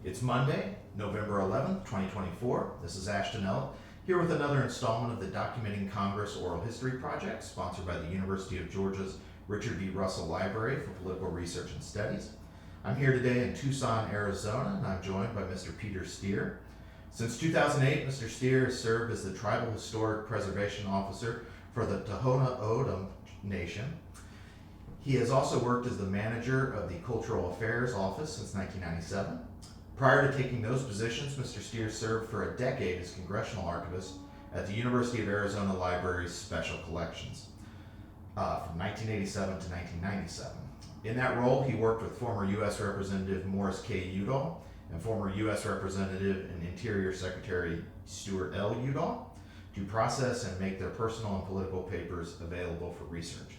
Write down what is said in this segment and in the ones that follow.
It's Monday, November 11th, 2024. This is Ashton, Ellett, here with another installment of the Documenting Congress Oral History Project, sponsored by the University of Georgia's Richard B. Russell Library for Political Research and Studies. I'm here today in Tucson, Arizona, and I'm joined by Mr. Peter Steere. Since 2008, Mr. Steere has served as the Tribal Historic Preservation Officer for the Tohono O'odham Nation. He has also worked as the manager of the Cultural Affairs Office since 1997. Prior to taking those positions, Mr. Steere served for a decade as Congressional Archivist at the University of Arizona Library's Special Collections from 1987 to 1997. In that role, he worked with former U.S. Representative Morris K. Udall and former U.S. Representative and Interior Secretary Stuart L. Udall to process and make their personal and political papers available for research.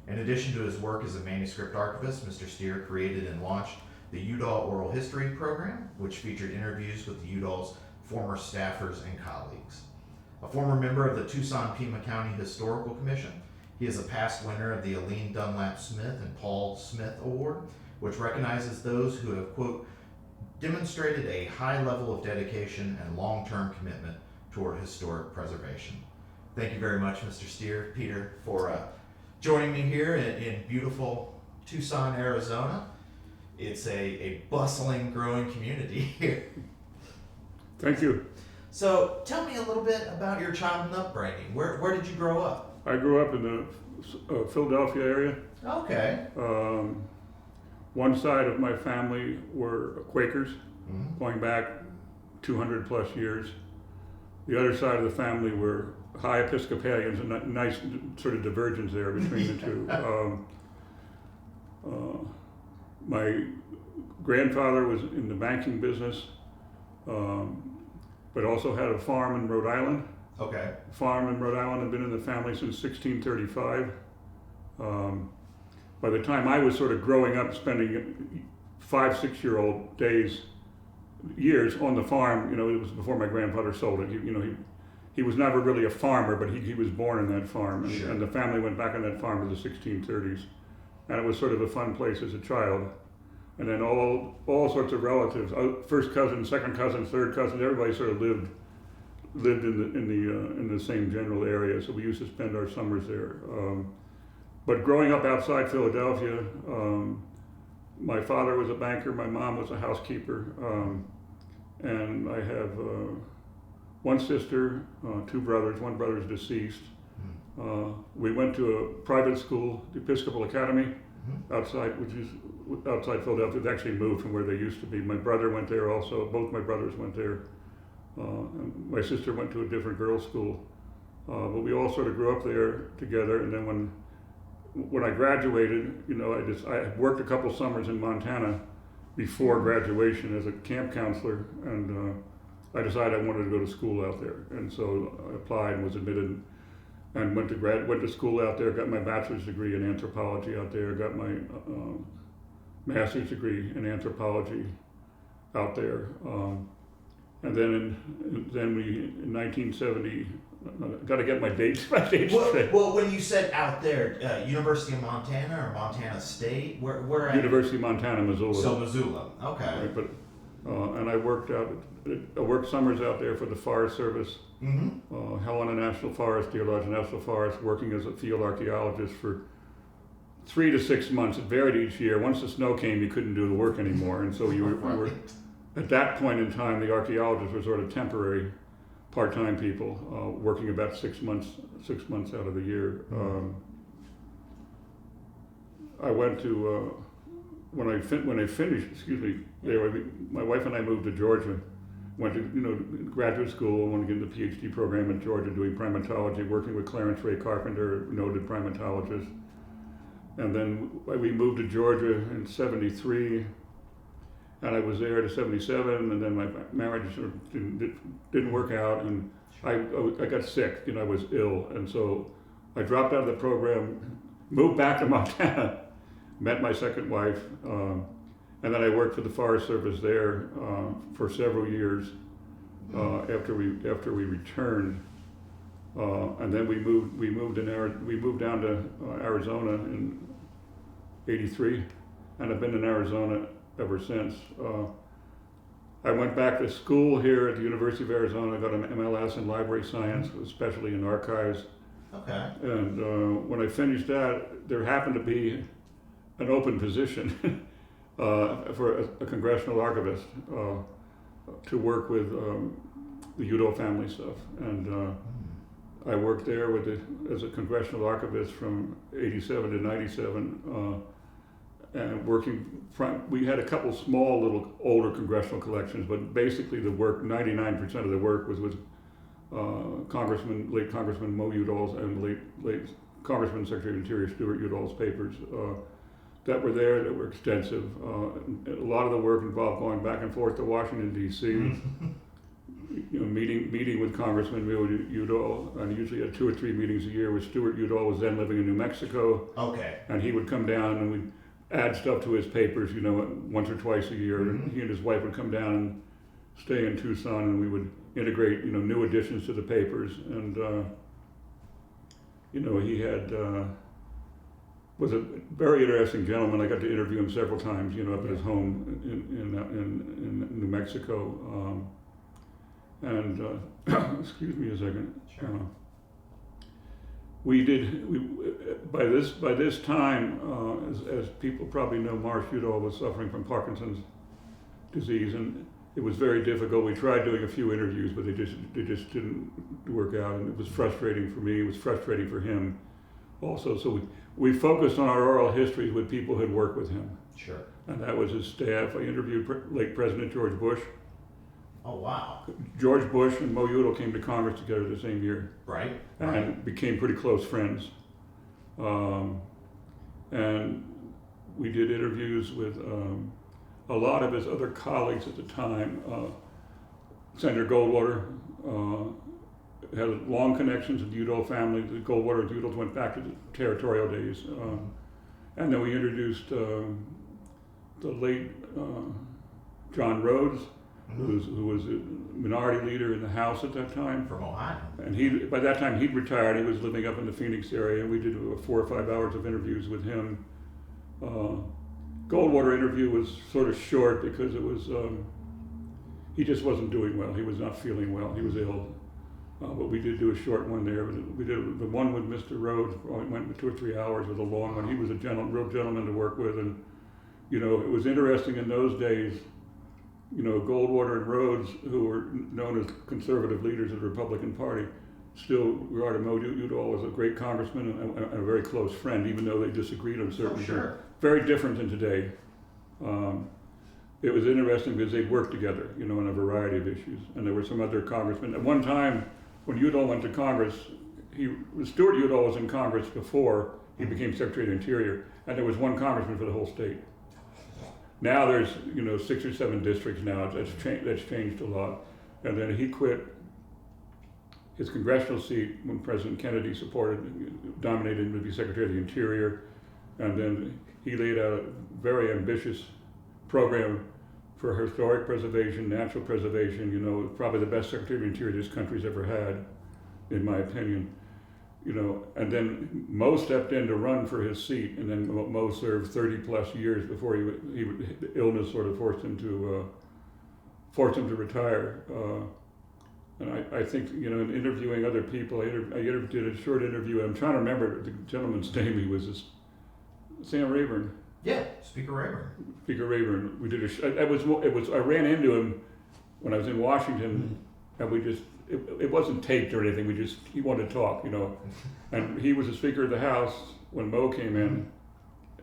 In addition to his work as a manuscript archivist, Mr. Steere created and launched the Udall Oral History Program, which featured interviews with the Udall's former staffers and colleagues. A former member of the Tucson-Pima County Historical Commission, he is a past winner of the Aline Dunlap Smith and Paul Smith Award, which recognizes those who have, quote, demonstrated a high level of dedication and long-term commitment toward historic preservation. Thank you very much, Mr. Steere, Peter, for joining me here in beautiful Tucson, Arizona. It's a bustling, growing community here. Thank you. So tell me a little bit about your childhood upbringing. Where did you grow up? I grew up in the Philadelphia area. Okay. One side of my family were Quakers, going back 200 plus years. The other side of the family were high Episcopalians, and a nice sort of divergence there between the two. My grandfather was in the banking business, but also had a farm in Rhode Island. Okay. Farm in Rhode Island had been in the family since 1635. By the time I was sort of growing up, spending 5-6-year-old years on the farm, it was before my grandfather sold it. He was never really a farmer, but he was born in that farm, and, Sure. and the family went back on that farm in the 1630s. And it was sort of a fun place as a child. And then all sorts of relatives, first cousins, second cousins, third cousins, everybody sort of lived in the same general area. So we used to spend our summers there. But growing up outside Philadelphia, my father was a banker, my mom was a housekeeper, and I have one sister, 2 brothers. One brother's deceased. We went to a private school, the Episcopal Academy, outside Philadelphia. It's actually moved from where they used to be. My brother went there also. Both my brothers went there. And my sister went to a different girls' school. But we all sort of grew up there together. And then when I graduated, I worked a couple summers in Montana before graduation as a camp counselor, and I decided I wanted to go to school out there. And so I applied and was admitted. And went to school out there, got my bachelor's degree in anthropology out there, got my master's degree in anthropology out there. And then in 1970, got to get my dates straight. Well, when you said out there, University of Montana or Montana State, where at? University of Montana, Missoula. So Missoula, okay. Right, but and I worked summers out there for the Forest Service. Helena National Forest, Deer Lodge National Forest, working as a field archaeologist for 3 to 6 months. It varied each year. Once the snow came, you couldn't do the work anymore, and so you were at that point in time, the archaeologists were sort of temporary, part-time people working about 6 months out of the year. I went to when I finished. My wife and I moved to Georgia. Went to graduate school. I wanted to get into the PhD program in Georgia, doing primatology, working with Clarence Ray Carpenter, noted primatologist. And then we moved to Georgia in '73, and I was there to '77. And then my marriage sort of didn't work out, and I got sick. I was ill, and so I dropped out of the program, moved back to Montana, met my second wife. And then I worked for the Forest Service there for several years after we returned, and then we moved down to Arizona in '83, and I've been in Arizona ever since. I went back to school here at the University of Arizona. I got an MLS in library science, especially in archives. Okay. And when I finished that, there happened to be an open position for a congressional archivist to work with the Udall family stuff. And I worked there as a congressional archivist from 87 to 97. And we had a couple small little older congressional collections, but basically the work, 99% of the work was with late Congressman Mo Udall's and late Congressman Secretary of Interior Stuart Udall's papers that were there, that were extensive. A lot of the work involved going back and forth to Washington, D.C., meeting with Congressman Mo Udall, and usually had 2 or 3 meetings a year with Stuart Udall, was then living in New Mexico. Okay. And he would come down and we'd add stuff to his papers, once or twice a year. And he and his wife would come down and stay in Tucson, and we would integrate, new additions to the papers. And, he was a very interesting gentleman. I got to interview him several times, up at his home in New Mexico. Excuse me a second. Sure. By this time, as people probably know, Marsh Udall was suffering from Parkinson's disease, and it was very difficult. We tried doing a few interviews, but they just didn't work out, and it was frustrating for me. It was frustrating for him also. So we focused on our oral histories with people who had worked with him. Sure. And that was his staff. I interviewed late President George Bush. Oh, wow. George Bush and Mo Udall came to Congress together the same year. Right. And became pretty close friends. And we did interviews with a lot of his other colleagues at the time. Senator Goldwater had long connections with the Udall family. The Goldwater and Udall went back to the territorial days. And then we introduced the late John Rhodes, who was a minority leader in the House at that time. From Ohio. And by that time he'd retired. He was living up in the Phoenix area, and we did 4 or 5 hours of interviews with him. Goldwater interview was sort of short because it was, he just wasn't doing well. He was not feeling well. He was ill. But we did do a short one there. We did the one with Mr. Rhodes. It went 2 or 3 hours with a long one. He was a real gentleman to work with. And, it was interesting in those days. Goldwater and Rhodes, who were known as conservative leaders of the Republican Party, still regarded Mo Udall as a great congressman and a very close friend, even though they disagreed on certain things. Very different than today. It was interesting because they worked together, on a variety of issues. And there were some other congressmen. At one time, when Udall went to Congress, Stuart Udall was in Congress before he became Secretary of the Interior, and there was one congressman for the whole state. Now there's 6 or 7 districts now. That's changed a lot. And then he quit his congressional seat when President Kennedy dominated him to be Secretary of the Interior. And then he laid out a very ambitious program for historic preservation, natural preservation. Probably the best Secretary of the Interior this country's ever had, in my opinion. And then Mo stepped in to run for his seat, and then Mo served 30 plus years before illness sort of forced him to retire. And I think, in interviewing other people, I did a short interview. I'm trying to remember the gentleman's name. He was Sam Rayburn. Yeah, Speaker Rayburn. Speaker Rayburn. We did I ran into him when I was in Washington, and we just. It wasn't taped or anything. He wanted to talk, And he was the Speaker of the House when Mo came in.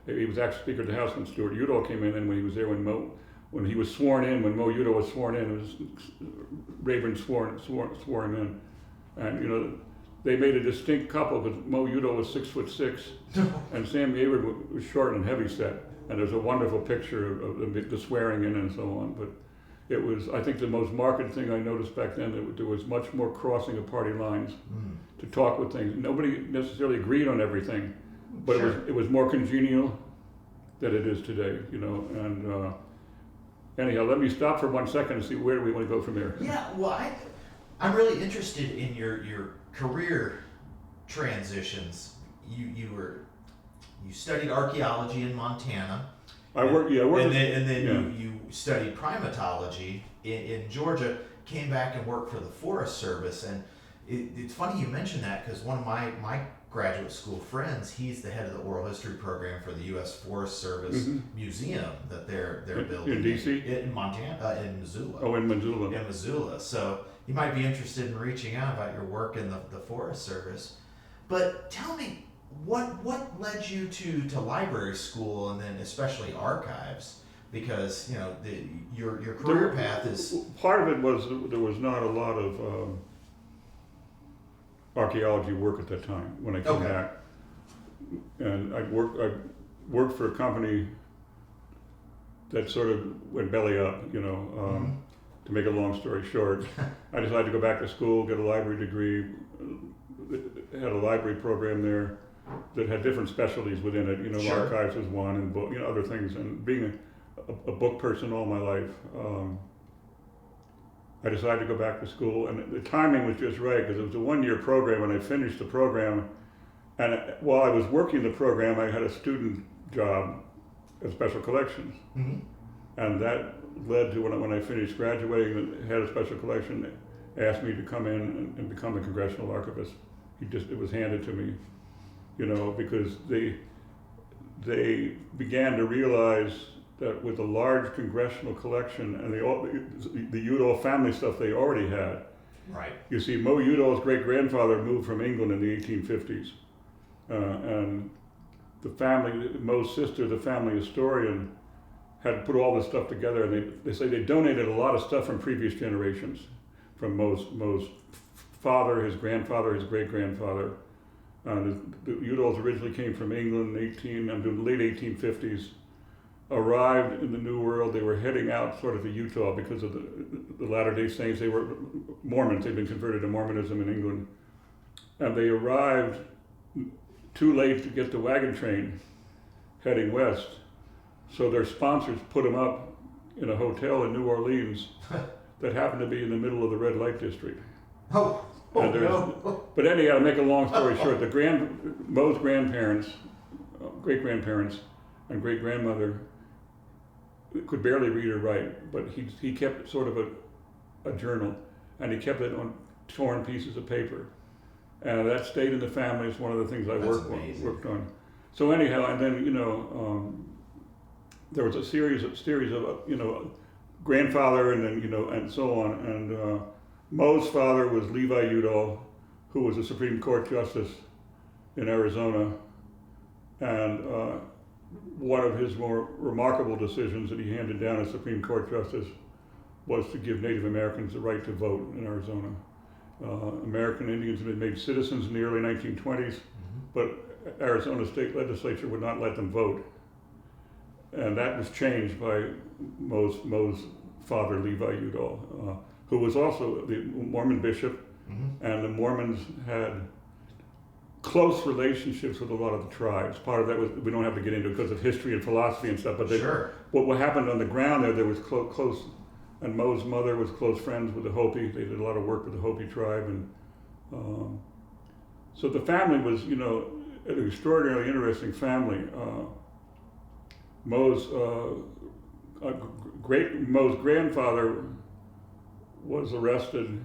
He was actually Speaker of the House when Stuart Udall came in, and when he was there when he was sworn in, when Mo Udall was sworn in, it was Rayburn swore him in. And they made a distinct couple because Mo Udall was 6'6", and Sam Rayburn was short and heavy set. And there's a wonderful picture of the swearing in and so on. But it was, I think, the most marked thing I noticed back then, that there was much more crossing of party lines to talk with things. Nobody necessarily agreed on everything, but it was more congenial than it is today, And anyhow, let me stop for 1 second and see where do we want to go from there. Yeah, well, I'm really interested in your career transitions. You studied archaeology in Montana. I worked. And then you studied primatology in Georgia, came back and worked for the Forest Service. And it's funny you mentioned that, because one of my graduate school friends, he's the head of the oral history program for the U.S. Forest Service Museum that they're building in D.C. in Montana, in Missoula. Oh, in Missoula. In Missoula. So you might be interested in reaching out about your work in the Forest Service. But tell me, what led you to library school, and then especially archives? Because your career path is part of it was there was not a lot of archaeology work at that time when I came back, and I worked for a company that sort of went belly up, to make a long story short. I decided to go back to school, get a library degree, had a library program there that had different specialties within it, Sure. Archives was one, and book, other things, and being a book person all my life, I decided to go back to school, and the timing was just right, because it was a one-year program, and I finished the program, and while I was working the program, I had a student job at Special Collections, and that led to when I finished graduating and had a special collection, asked me to come in and become a congressional archivist. It was handed to me, because they began to realize that with the large congressional collection and the Udall family stuff they already had. right. You see, Mo Udall's great-grandfather moved from England in the 1850s. And the family, Mo's sister, the family historian, had put all this stuff together, and they say they donated a lot of stuff from previous generations, from Mo's father, his grandfather, his great-grandfather. The Udalls originally came from England in the late 1850s, arrived in the New World. They were heading out sort of to Utah because of the Latter-day Saints. They were Mormons. They'd been converted to Mormonism in England. And they arrived too late to get the wagon train heading west. So their sponsors put them up in a hotel in New Orleans that happened to be in the middle of the red light district. Oh no. But anyhow, to make a long story short, Mo's grandparents, great-grandparents, and great-grandmother could barely read or write, but he kept sort of a journal, and he kept it on torn pieces of paper. And that stayed in the family. It's one of the things I worked on. So anyhow, and then, there was a series of, grandfather and then, and so on. And Mo's father was Levi Udall, who was a Supreme Court justice in Arizona. And one of his more remarkable decisions that he handed down as Supreme Court justice was to give Native Americans the right to vote in Arizona. American Indians had been made citizens in the early 1920s, but Arizona state legislature would not let them vote. And that was changed by Mo's father, Levi Udall, who was also the Mormon bishop, and the Mormons had close relationships with a lot of the tribes. Part of that was, we don't have to get into because of history and philosophy and stuff, but Sure. what happened on the ground there was close, and Mo's mother was close friends with the Hopi. They did a lot of work with the Hopi tribe, and so the family was, an extraordinarily interesting family. Mo's grandfather was arrested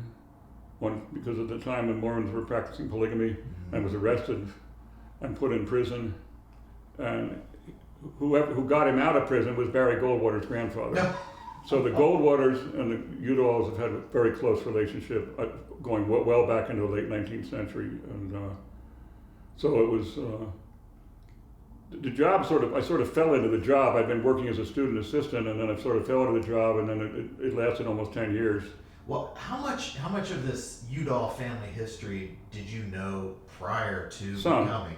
because at the time when Mormons were practicing polygamy, and was arrested and put in prison. And who got him out of prison was Barry Goldwater's grandfather. So the Goldwaters and the Udalls have had a very close relationship, going well back into the late 19th century. And so it was, the job I sort of fell into the job. I'd been working as a student assistant, and then I sort of fell into the job, and then it lasted almost 10 years. Well, how much of this Udall family history did you know prior to becoming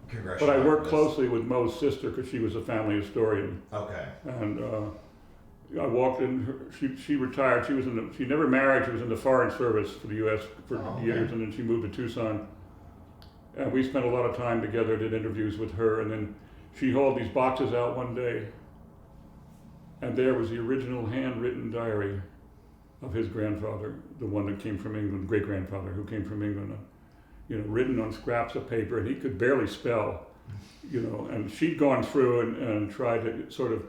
congressional? But I worked closely with Mo's sister because she was a family historian. Okay. And I walked in. She retired. She never married. She was in the Foreign Service for the U.S. for years, and then she moved to Tucson. And we spent a lot of time together. Did interviews with her, and then she hauled these boxes out one day, and there was the original handwritten diary of his grandfather, the one that came from England, great-grandfather who came from England, written on scraps of paper, and he could barely spell, and she'd gone through and tried to sort of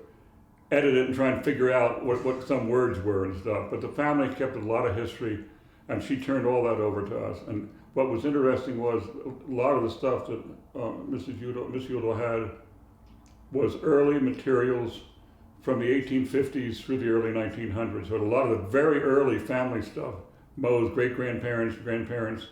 edit it and try and figure out what some words were and stuff. But the family kept a lot of history, and she turned all that over to us. And what was interesting was a lot of the stuff that Miss Udall had was early materials from the 1850s through the early 1900s. So a lot of the very early family stuff, Mo's great-grandparents, grandparents,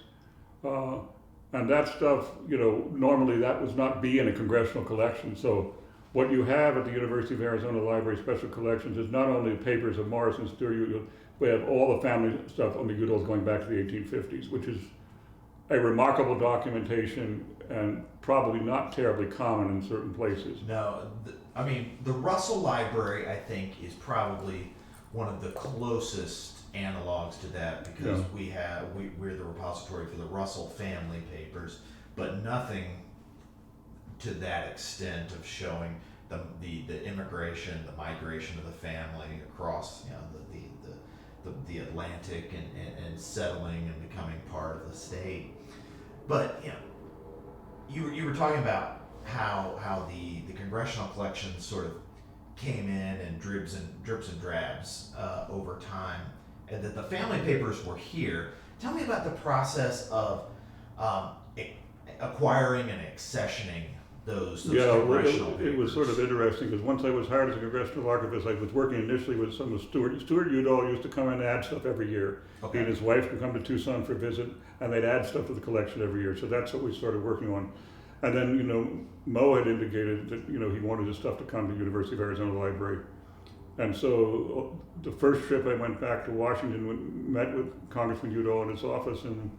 and that stuff, normally that would not be in a congressional collection. So what you have at the University of Arizona Library Special Collections is not only the papers of Morris and Steere, we have all the family stuff on the Udalls going back to the 1850s, which is a remarkable documentation and probably not terribly common in certain places. No, the Russell Library, I think, is probably one of the closest analogs to that, because we're the repository for the Russell family papers, but nothing to that extent of showing the immigration, the migration of the family across the Atlantic and settling and becoming part of the state. But you were talking about how the congressional collection sort of came in and drips and drabs over time, and that the family papers were here. Tell me about the process of acquiring and accessioning those congressional papers. It was sort of interesting, because once I was hired as a congressional archivist, I was working initially with some of Stuart. Stuart Udall used to come in and add stuff every year. Okay. He and his wife would come to Tucson for a visit, and they'd add stuff to the collection every year. So that's what we started working on. And then, Mo had indicated that, he wanted his stuff to come to the University of Arizona Library. And so the first trip I went back to Washington, met with Congressman Udall in his office, and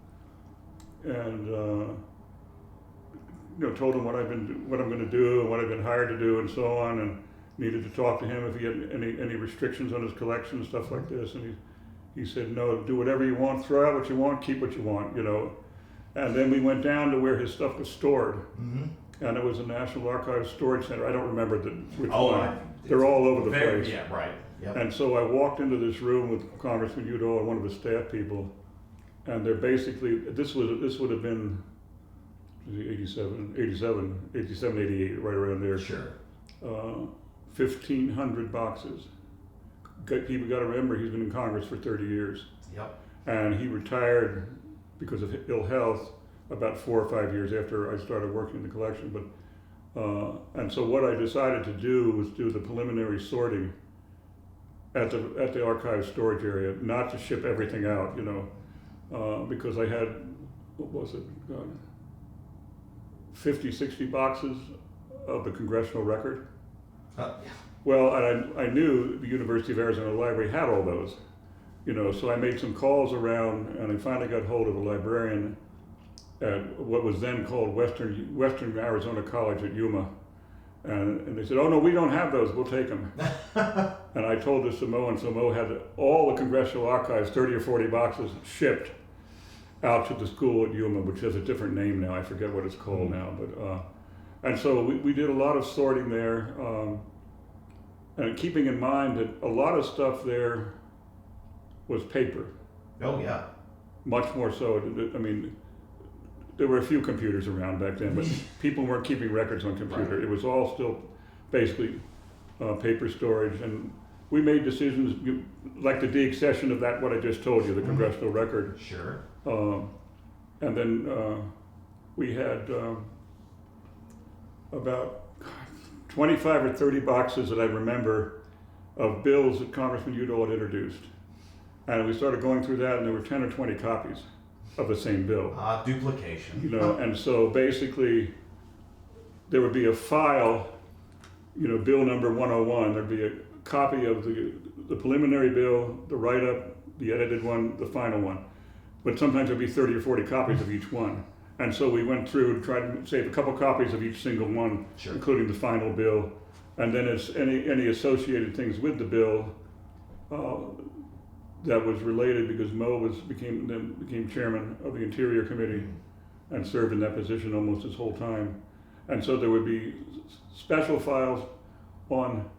told him what I'm going to do and what I've been hired to do and so on, and needed to talk to him if he had any restrictions on his collection and stuff like this. And he said, no, do whatever you want, throw out what you want, keep what you want, And then we went down to where his stuff was stored. Mm-hmm. And it was the National Archives Storage Center. I don't remember which one. They're all over the place. Yeah, right. Yep. And so I walked into this room with Congressman Udall and one of his staff people, and they're basically, this would have been 87, 88, right around there. Sure. 1,500 boxes. People got to remember, he's been in Congress for 30 years. Yep. And he retired because of ill health about 4 or 5 years after I started working in the collection. And so what I decided to do was do the preliminary sorting at the archive storage area, not to ship everything out, because I had, 50, 60 boxes of the congressional record. Yeah. Well, and I knew the University of Arizona Library had all those, so I made some calls around, and I finally got hold of a librarian at what was then called Western Arizona College at Yuma. And they said, oh no, we don't have those, we'll take them. And I told this to Mo, and so Mo had all the congressional archives, 30 or 40 boxes, shipped out to the school at Yuma, which has a different name now, I forget what it's called now. But and so we did a lot of sorting there, and keeping in mind that a lot of stuff there was paper. Oh yeah. Much more so. There were a few computers around back then, but people weren't keeping records on computer. Right. It was all still basically paper storage, and we made decisions like the deaccession of that, what I just told you, the congressional record. Sure. And then we had about 25 or 30 boxes that I remember of bills that Congressman Udall had introduced. And we started going through that, and there were 10 or 20 copies of the same bill. Duplication. And so basically there would be a file, bill number 101, there'd be a copy of the preliminary bill, the write-up, the edited one, the final one. But sometimes there'd be 30 or 40 copies of each one. And so we went through and tried to save a couple copies of each single one, sure, including the final bill. And then it's any associated things with the bill that was related, because Mo became chairman of the Interior Committee and served in that position almost his whole time. And so there would be special files on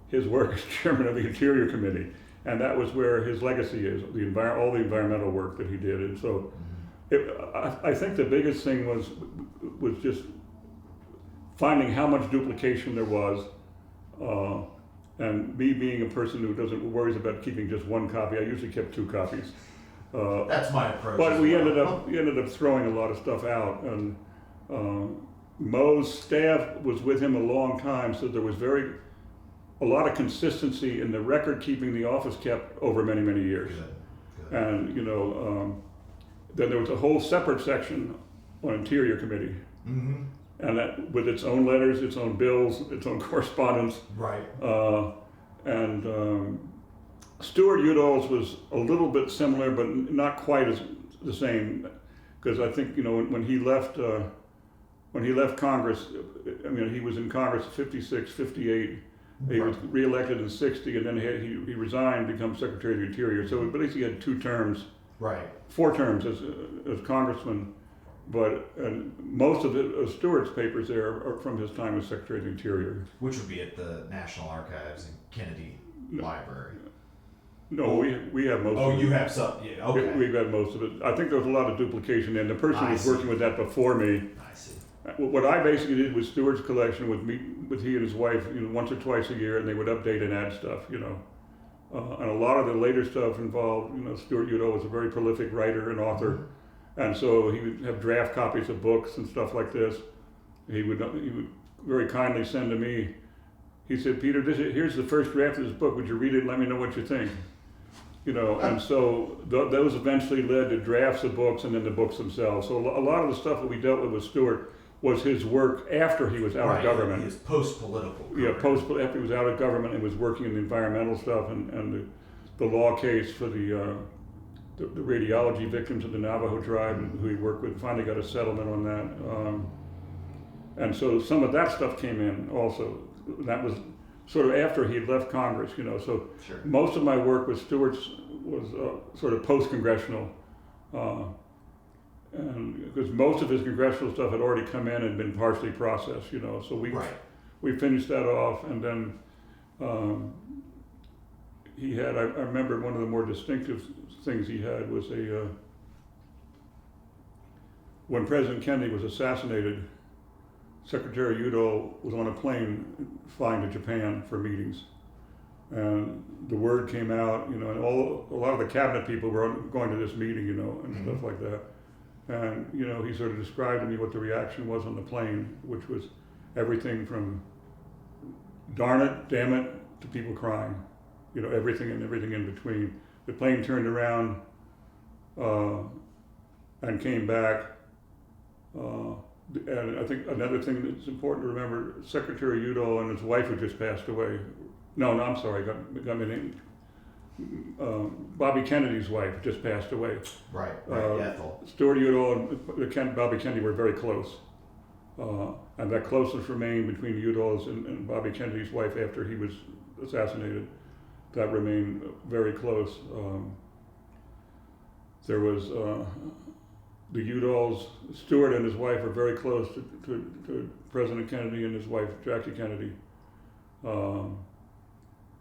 his work as chairman of the Interior Committee, and that was where his legacy is, all the environmental work that he did. And so I think the biggest thing was just finding how much duplication there was, And me being a person who doesn't worries about keeping just one copy, I usually kept 2 copies. That's my approach. But as we well. ended up throwing a lot of stuff out, and Mo's staff was with him a long time, so there was a lot of consistency in the record keeping the office kept over many, many years. Good. And then there was a whole separate section on Interior Committee, Mm-hmm. and that with its own letters, its own bills, its own correspondence. Right. And Stuart Udall's was a little bit similar, but not quite as the same, because I think when he left Congress, I mean he was in Congress 56, 58. He was reelected in 60, and then he resigned, become Secretary of the Interior. So at least he had 2 terms, Right. 4 terms as congressman. But most of Stewart's papers there are from his time as Secretary of the Interior. Which would be at the National Archives and Kennedy Library. No, we have most of it. Oh, you have some. Yeah. Okay. We've got most of it. I think there was a lot of duplication, and the person who was working with that before me. I see. What I basically did with Stewart's collection would meet with he and his wife, once or twice a year, and they would update and add stuff, and a lot of the later stuff involved, Stuart Udall was a very prolific writer and author, and so he would have draft copies of books and stuff like this. He would very kindly send to me. He said, "Peter, here's the first draft of this book. Would you read it and let me know what you think?" And so those eventually led to drafts of books and then the books themselves. So a lot of the stuff that we dealt with Stewart was his work after he was out of government. He was post-political. Yeah, after he was out of government and was working in the environmental stuff and the law case for the radiology victims of the Navajo tribe, who he worked with, finally got a settlement on that. And so some of that stuff came in also. That was sort of after he had left Congress, so Sure. most of my work with Stewart's was sort of post-congressional, and because most of his congressional stuff had already come in and been partially processed, so we finished that off, and then he had, I remember one of the more distinctive things he had was when President Kennedy was assassinated, Secretary Udall was on a plane flying to Japan for meetings. And the word came out, and a lot of the cabinet people were going to this meeting, and stuff like that. And, he sort of described to me what the reaction was on the plane, which was everything from darn it, damn it, to people crying, everything in between. The plane turned around and came back. And I think another thing that's important to remember, Secretary Udall and his wife had just passed away. No, I'm sorry, got my name. Bobby Kennedy's wife just passed away. Right, Ethel. Stuart Udall and Bobby Kennedy were very close. And that closeness remained between Udall's and Bobby Kennedy's wife after he was assassinated. That remained very close. There was the Udalls, Stuart and his wife are very close to President Kennedy and his wife, Jackie Kennedy.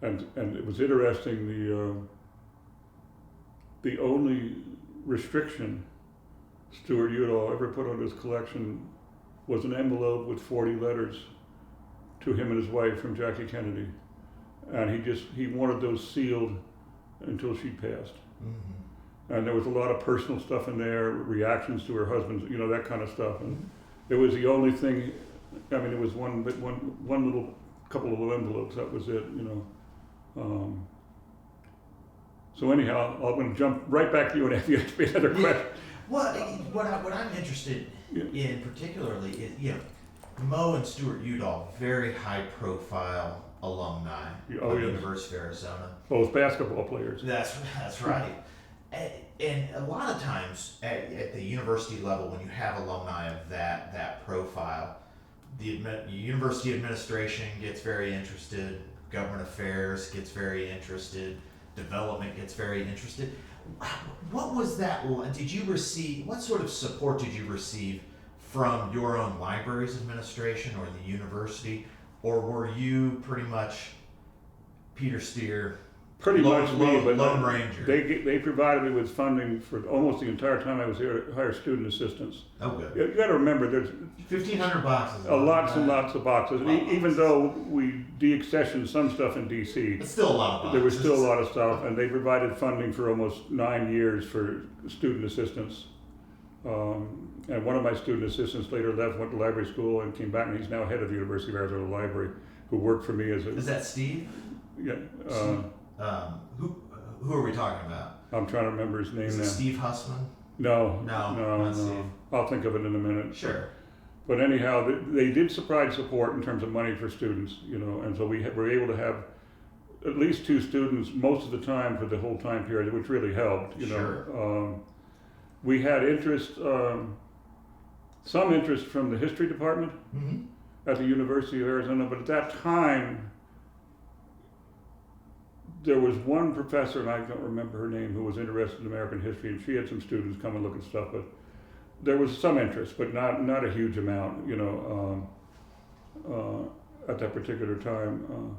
And it was interesting, the only restriction Stuart Udall ever put on his collection was an envelope with 40 letters to him and his wife from Jackie Kennedy. And he wanted those sealed until she passed. Mm-hmm. And there was a lot of personal stuff in there, reactions to her husband's, that kind of stuff. And it was the only thing. I mean, it was one little couple of little envelopes. That was it, So anyhow, I'm going to jump right back to you and ask you another question. Well, what I'm interested in particularly is, Mo and Stuart Udall, very high-profile alumni of the University of Arizona. Both basketball players. That's right. And a lot of times at the university level, when you have alumni of that profile, the university administration gets very interested, government affairs gets very interested, development gets very interested. What was that? Did you receive? What sort of support did you receive from your own library's administration or the university, or were you pretty much Peter Steere, pretty much me, but Lone Ranger. they provided me with funding for almost the entire time I was here to hire student assistants. Oh, good. You got to remember, there's 1,500 boxes. lots and lots of boxes. Lot of Even boxes. though we de-accessioned some stuff in D.C., It's still a lot of boxes. there was still a lot of stuff, and they provided funding for almost 9 years for student assistants. And one of my student assistants later left, went to library school, and came back, and he's now head of the University of Arizona Library, who worked for me as a... Is that Steve? Yeah, Who are we talking about? I'm trying to remember his name Is now. it Steve Hussman? No, not Steve. I'll think of it in a minute. Sure. But anyhow, they did provide support in terms of money for students, and so we were able to have at least 2 students most of the time for the whole time period, which really helped, Sure. We had interest, some interest from the history department Mm-hmm. at the University of Arizona, but at that time, there was one professor, and I don't remember her name, who was interested in American history, and she had some students come and look at stuff, but there was some interest, but not a huge amount, at that particular time.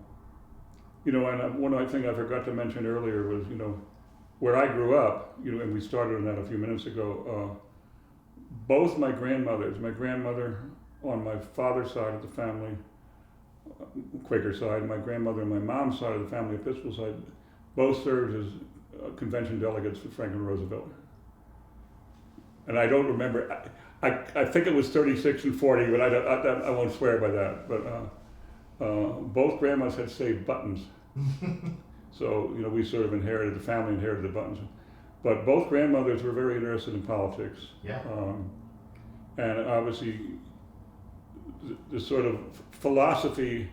And one thing I forgot to mention earlier was, where I grew up, and we started on that a few minutes ago, both my grandmothers, my grandmother on my father's side of the family, Quaker side, my grandmother on my mom's side of the family, Episcopal side, both served as convention delegates for Franklin Roosevelt. And I don't remember, I think it was 36 and 40, but I won't swear by that. But both grandmas had saved buttons. So, we sort of inherited, the family inherited the buttons. But both grandmothers were very interested in politics. Yeah. And obviously, the sort of philosophy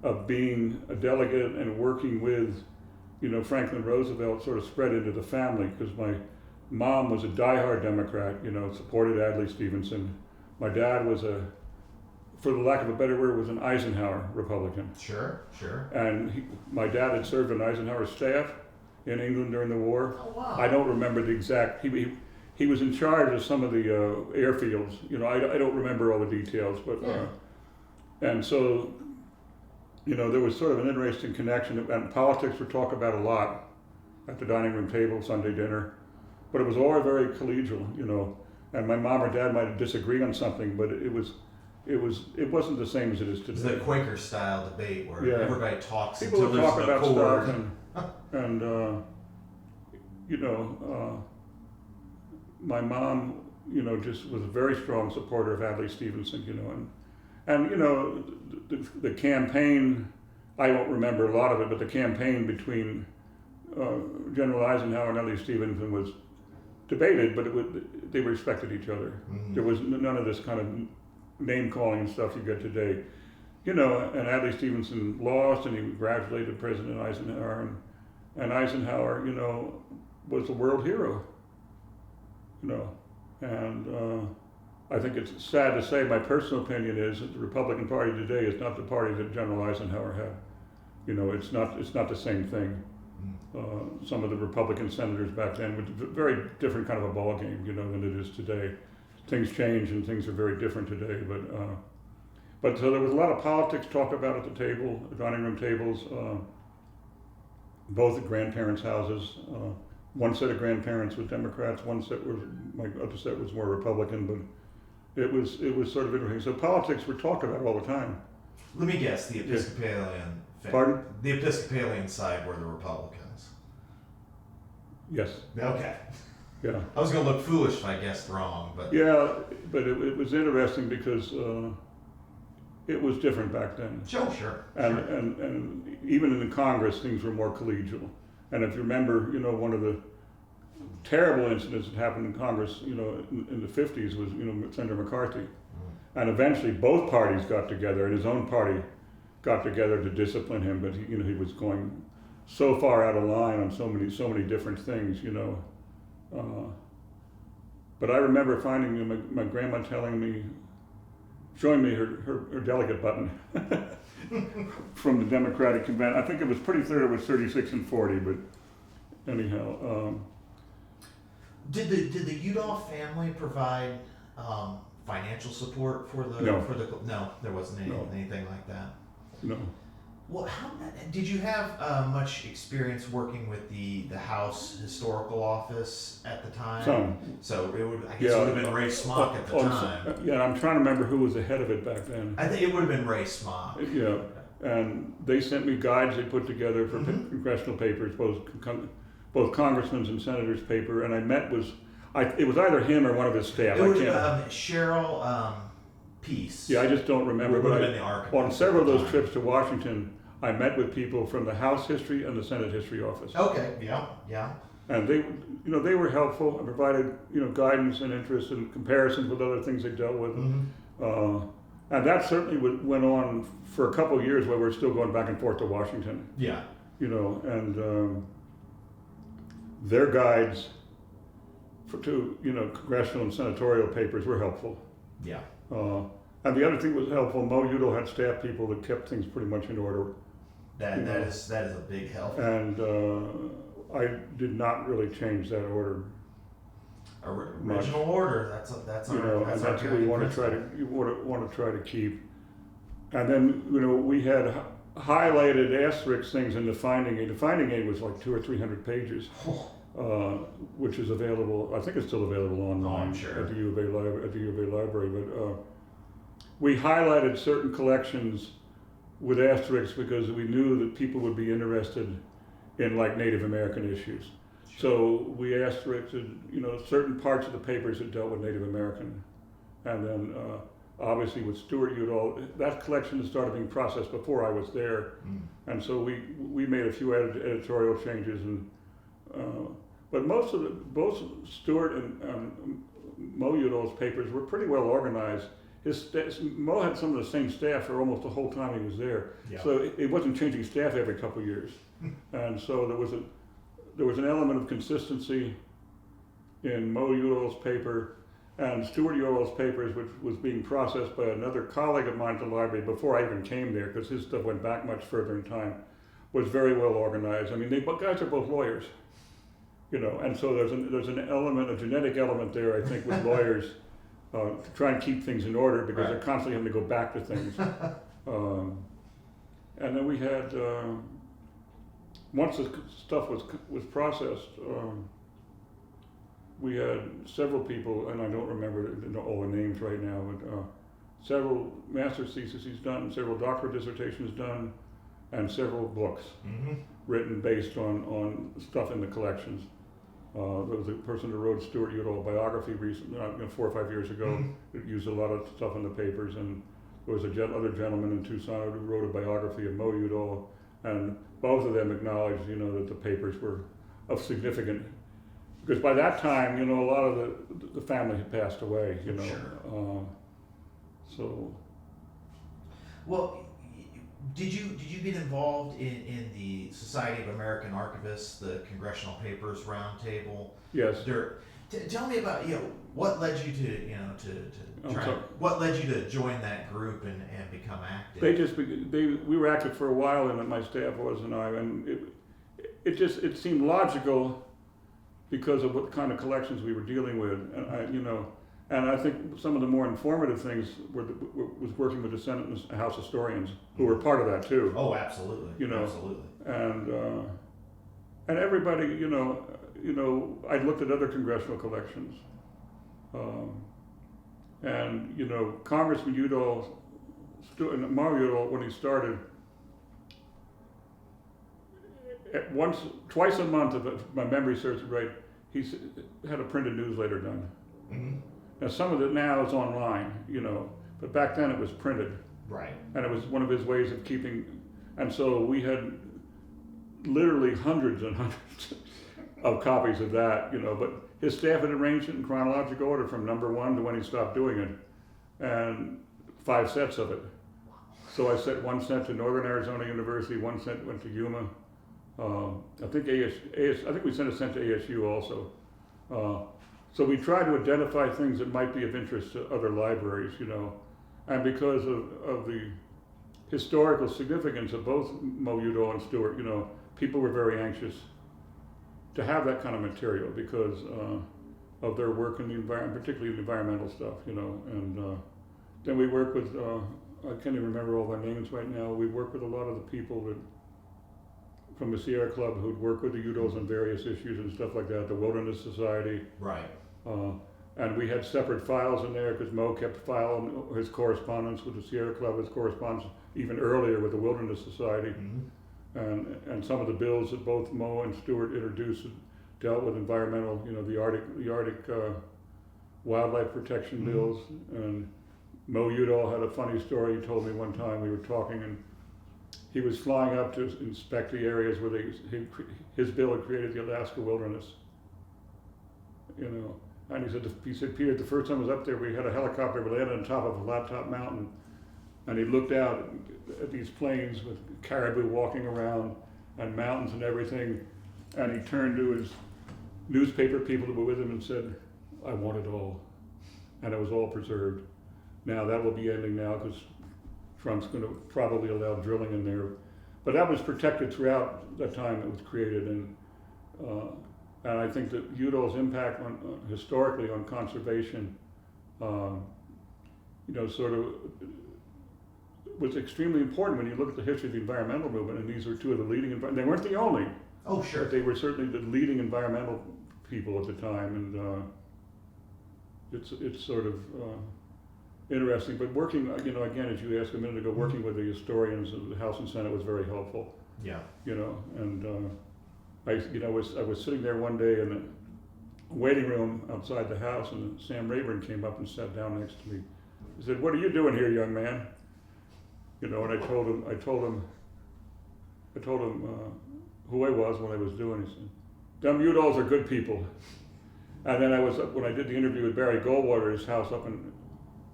of being a delegate and working with, Franklin Roosevelt sort of spread into the family, because my mom was a diehard Democrat, supported Adlai Stevenson. My dad was for the lack of a better word, was an Eisenhower Republican. Sure. And my dad had served on Eisenhower's staff in England during the war. Oh, wow. I don't remember the exact, he was in charge of some of the airfields. I don't remember all the details, but, Yeah. And so, there was sort of an interesting connection, and politics were talked about a lot at the dining room table, Sunday dinner, but it was all very collegial, and my mom or dad might disagree on something, but it wasn't the same as it is today. It's the Quaker style debate where Yeah. everybody talks People until would there's talk an about accord. stuff, and my mom, just was a very strong supporter of Adlai Stevenson, and the campaign, I won't remember a lot of it, but the campaign between General Eisenhower and Adlai Stevenson was debated, but they respected each other. Mhm. There was none of this kind of name calling and stuff you get today. And Adlai Stevenson lost, and he congratulated President Eisenhower, and Eisenhower, was a world hero, and I think it's sad to say, my personal opinion is that the Republican Party today is not the party that General Eisenhower had. It's not the same thing. Some of the Republican senators back then were a very different kind of a ball game, than it is today. Things change and things are very different today, but so there was a lot of politics talked about at the table, the dining room tables, both at grandparents' houses. One set of grandparents was Democrats, my other set was more Republican, but it was sort of interesting. So politics were talked about all the time. Let me guess, the Episcopalian. Pardon? The Episcopalian side were the Republicans. Yes. Okay. Yeah. I was going to look foolish if I guessed wrong, but Yeah, but it was interesting because it was different back then. sure. And even in the Congress, things were more collegial. And if you remember, one of the terrible incidents that happened in Congress, in the 50s was, Senator McCarthy. And eventually both parties got together, and his own party got together to discipline him, but he was going so far out of line on so many different things, But I remember finding my grandma showing me her delegate button from the Democratic convention. I think it was pretty clear it was 36 and 40, but anyhow. Did the Udall family provide financial support for the No. no, there wasn't anything like that. No. Well, did you have much experience working with the House Historical Office at the time? Some. So I guess it would have been Ray Smock at the time. Yeah, I'm trying to remember who was the head of it back then. I think it would have been Ray Smock. Yeah, and they sent me guides they put together for congressional papers, both congressmen's and senators' paper, and I met it was either him or one of his staff. It was Cheryl Peace. Yeah, I just don't remember. Would have But been the archivist on several of at the those time. trips to Washington, I met with people from the House History and the Senate History Office. Okay. Yeah. Yeah. And they were helpful and provided, guidance and interest and comparisons with other things they dealt with. And that certainly went on for a couple of years where we're still going back and forth to Washington. Yeah. And their guides to congressional and senatorial papers were helpful. Yeah. And the other thing was helpful. Mo Udall had staff people that kept things pretty much in order. That is a big help. And I did not really change that order. Original order. That's and that's what we want to try to keep. And then we had highlighted asterisk things in the finding aid. The finding aid was like 200 or 300 pages, which is available. I think it's still available online I'm sure. at the U of A library. But we highlighted certain collections with asterisks because we knew that people would be interested in like Native American issues. So we asteristed, certain parts of the papers that dealt with Native American. And then obviously with Stuart Udall, that collection started being processed before I was there. And so we made a few editorial changes. But both Stuart and Mo Udall's papers were pretty well organized. Mo had some of the same staff for almost the whole time he was there. Yeah. So it wasn't changing staff every couple of years. And so there was an element of consistency in Mo Udall's paper and Stuart Udall's papers, which was being processed by another colleague of mine at the library before I even came there, because his stuff went back much further in time, was very well organized. I mean, guys are both lawyers, and so there's an element, a genetic element there, I think, with lawyers to try and keep things in order because they're constantly having to go back to things. And then we had, once the stuff was processed, we had several people, and I don't remember all the names right now, but several master's theses done, several doctorate dissertations done, and several books written based on stuff in the collections. There was a person who wrote Stuart Udall biography recently, 4 or 5 years ago. It used a lot of stuff in the papers, and there was other gentleman in Tucson who wrote a biography of Mo Udall, and both of them acknowledged, that the papers were of significant. Because by that time, a lot of the family had passed away, Sure. So. Well, did you get involved in the Society of American Archivists, the Congressional Papers Roundtable? Yes. Tell me about what led you to what led you to join that group and become active? We were active for a while, and my staff was, and I, and it seemed logical because of what kind of collections we were dealing with, and I think some of the more informative things was working with the Senate and House historians who were part of that too. Oh, absolutely. Absolutely. And everybody, I looked at other congressional collections, and Congressman Udall, Mario Udall, when he started, twice a month, if my memory serves me right, he had a printed newsletter done. Now some of it now is online, but back then it was printed. Right. And it was one of his ways of keeping, and so we had literally hundreds and hundreds of copies of that, but his staff had arranged it in chronological order from number 1 to when he stopped doing it, and 5 sets of it. So I sent 1 set to Northern Arizona University, 1 set went to Yuma. I think we sent a set to ASU also. So we tried to identify things that might be of interest to other libraries, and because of the historical significance of both Mo Udall and Stuart, people were very anxious to have that kind of material because of their work in the environment, particularly the environmental stuff, and then we work with I can't even remember all their names right now. We work with a lot of the people that, from the Sierra Club, who'd work with the Udos on various issues and stuff like that, the Wilderness Society. Right. And we had separate files in there because Mo kept filing his correspondence with the Sierra Club, his correspondence even earlier with the Wilderness Society. Mm-hmm. And some of the bills that both Mo and Stewart introduced dealt with environmental, the Arctic wildlife protection Mm-hmm. bills. And Mo Udall had a funny story. He told me one time we were talking, and he was flying up to inspect the areas where his bill had created the Alaska wilderness. And he said, Peter, the first time I was up there, we had a helicopter, we landed on top of a flat top mountain, and he looked out at these plains with caribou walking around and mountains and everything, and he turned to his newspaper people that were with him and said, I want it all. And it was all preserved. Now that will be ending now because Trump's going to probably allow drilling in there. But that was protected throughout the time it was created. And I think that Udall's impact historically on conservation, sort of was extremely important when you look at the history of the environmental movement. And these were two of the leading, they weren't the only. Oh, sure. But they were certainly the leading environmental people at the time. And it's sort of interesting. But working, again, as you asked a minute ago, working with the historians of the House and Senate was very helpful. Yeah. And I was sitting there one day in the waiting room outside the house, and Sam Rayburn came up and sat down next to me. He said, "What are you doing here, young man?" And I told him who I was, what I was doing. He said, "Them Udalls are good people." And then when I did the interview with Barry Goldwater, his house up in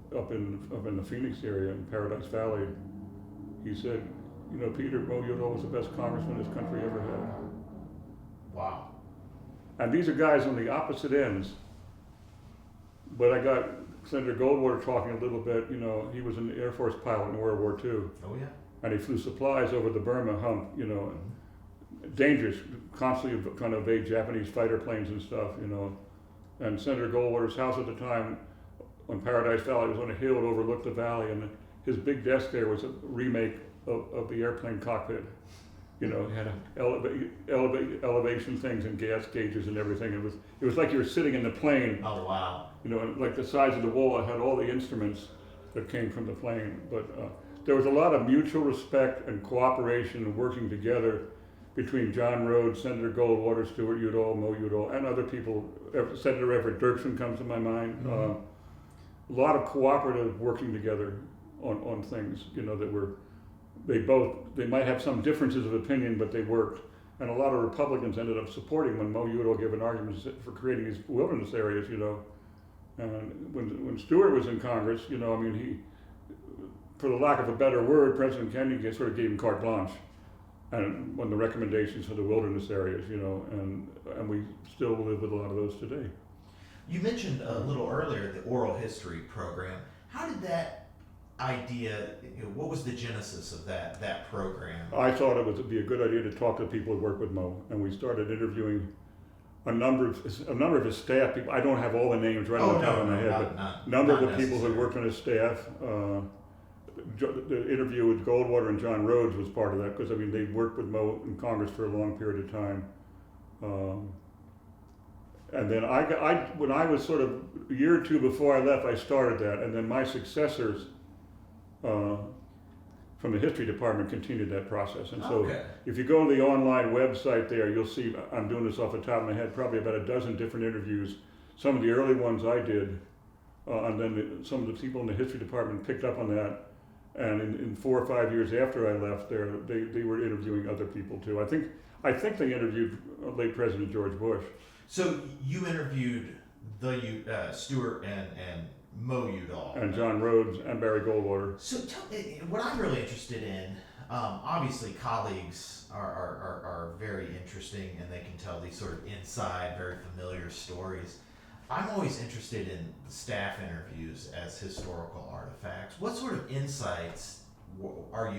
the Phoenix area in Paradise Valley, he said, Peter, Mo Udall was the best congressman this country ever had. Wow. And these are guys on the opposite ends. But I got Senator Goldwater talking a little bit. He was an Air Force pilot in World War II. Oh, yeah. And he flew supplies over the Burma hump, dangerous, constantly trying to evade Japanese fighter planes and stuff, And Senator Goldwater's house at the time on Paradise Valley was on a hill that overlooked the valley, and his big desk there was a remake of the airplane cockpit. It had elevation things and gas gauges and everything. It was like you were sitting in the plane. Oh, wow. Like the size of the wall. It had all the instruments that came from the plane. But there was a lot of mutual respect and cooperation and working together between John Rhodes, Senator Goldwater, Stewart Udall, Mo Udall, and other people. Senator Everett Dirksen comes to my mind. Mm-hmm. A lot of cooperative working together on things, that were, they might have some differences of opinion, but they worked. And a lot of Republicans ended up supporting when Mo Udall gave an argument for creating these wilderness areas, And when Stewart was in Congress, he, for the lack of a better word, President Kennedy sort of gave him carte blanche. And when the recommendations for the wilderness areas, and we still live with a lot of those today. You mentioned a little earlier the oral history program. How did that idea, what was the genesis of that program? I thought it would be a good idea to talk to people who work with Mo, and we started interviewing a number of his staff people. I don't have all the names right on the top of my head, but a number of the people who worked on his staff. The interview with Goldwater and John Rhodes was part of that because they worked with Mo in Congress for a long period of time. And then when I was sort of a year or two before I left, I started that, and then my successors from the history department continued that process. And so if you go to the online website there, you'll see, I'm doing this off the top of my head, probably about a dozen different interviews. Some of the early ones I did, and then some of the people in the history department picked up on that. And in 4 or 5 years after I left there, they were interviewing other people too. I think they interviewed late President George Bush. So you interviewed Stewart and Mo Udall. And John Rhodes and Barry Goldwater. So what I'm really interested in, obviously colleagues are very interesting and they can tell these sort of inside, very familiar stories. I'm always interested in the staff interviews as historical artifacts. What sort of insights were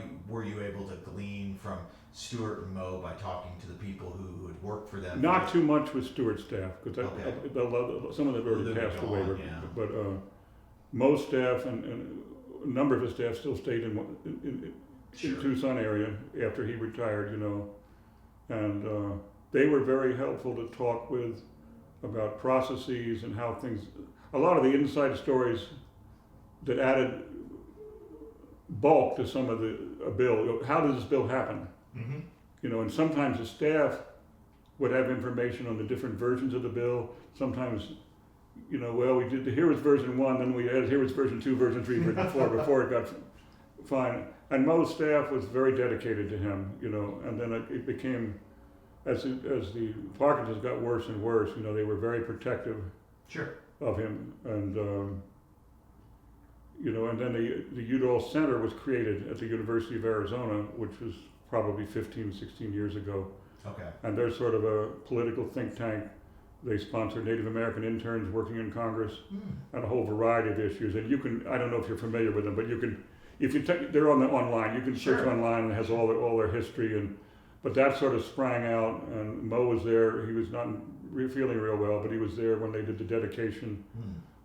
you able to glean from Stewart and Mo by talking to the people who had worked for them? Not too much with Stewart's staff, because some of them already They're passed away. gone, yeah. But Mo's staff and a number of his staff still stayed in Sure. Tucson area after he retired, and they were very helpful to talk with about processes and how things, a lot of the inside stories that added bulk to some of a bill. How did this bill happen? Mm-hmm. And sometimes the staff would have information on the different versions of the bill. Sometimes, well, we did here was version 1, then we added here was version 2, version 3, version 4 before it got fine. And Mo's staff was very dedicated to him, and then it became, as the Parkinson's got worse and worse, they were very protective Sure. of him. And, and then the Udall Center was created at the University of Arizona, which was probably 15, 16 years ago. Okay. And they're sort of a political think tank. They sponsor Native American interns working in Congress and a whole variety of issues. And I don't know if you're familiar with them, but they're online. You can search Sure. online, and it has all their history. But that sort of sprang out, and Mo was there. He was not feeling real well, but he was there when they did the dedication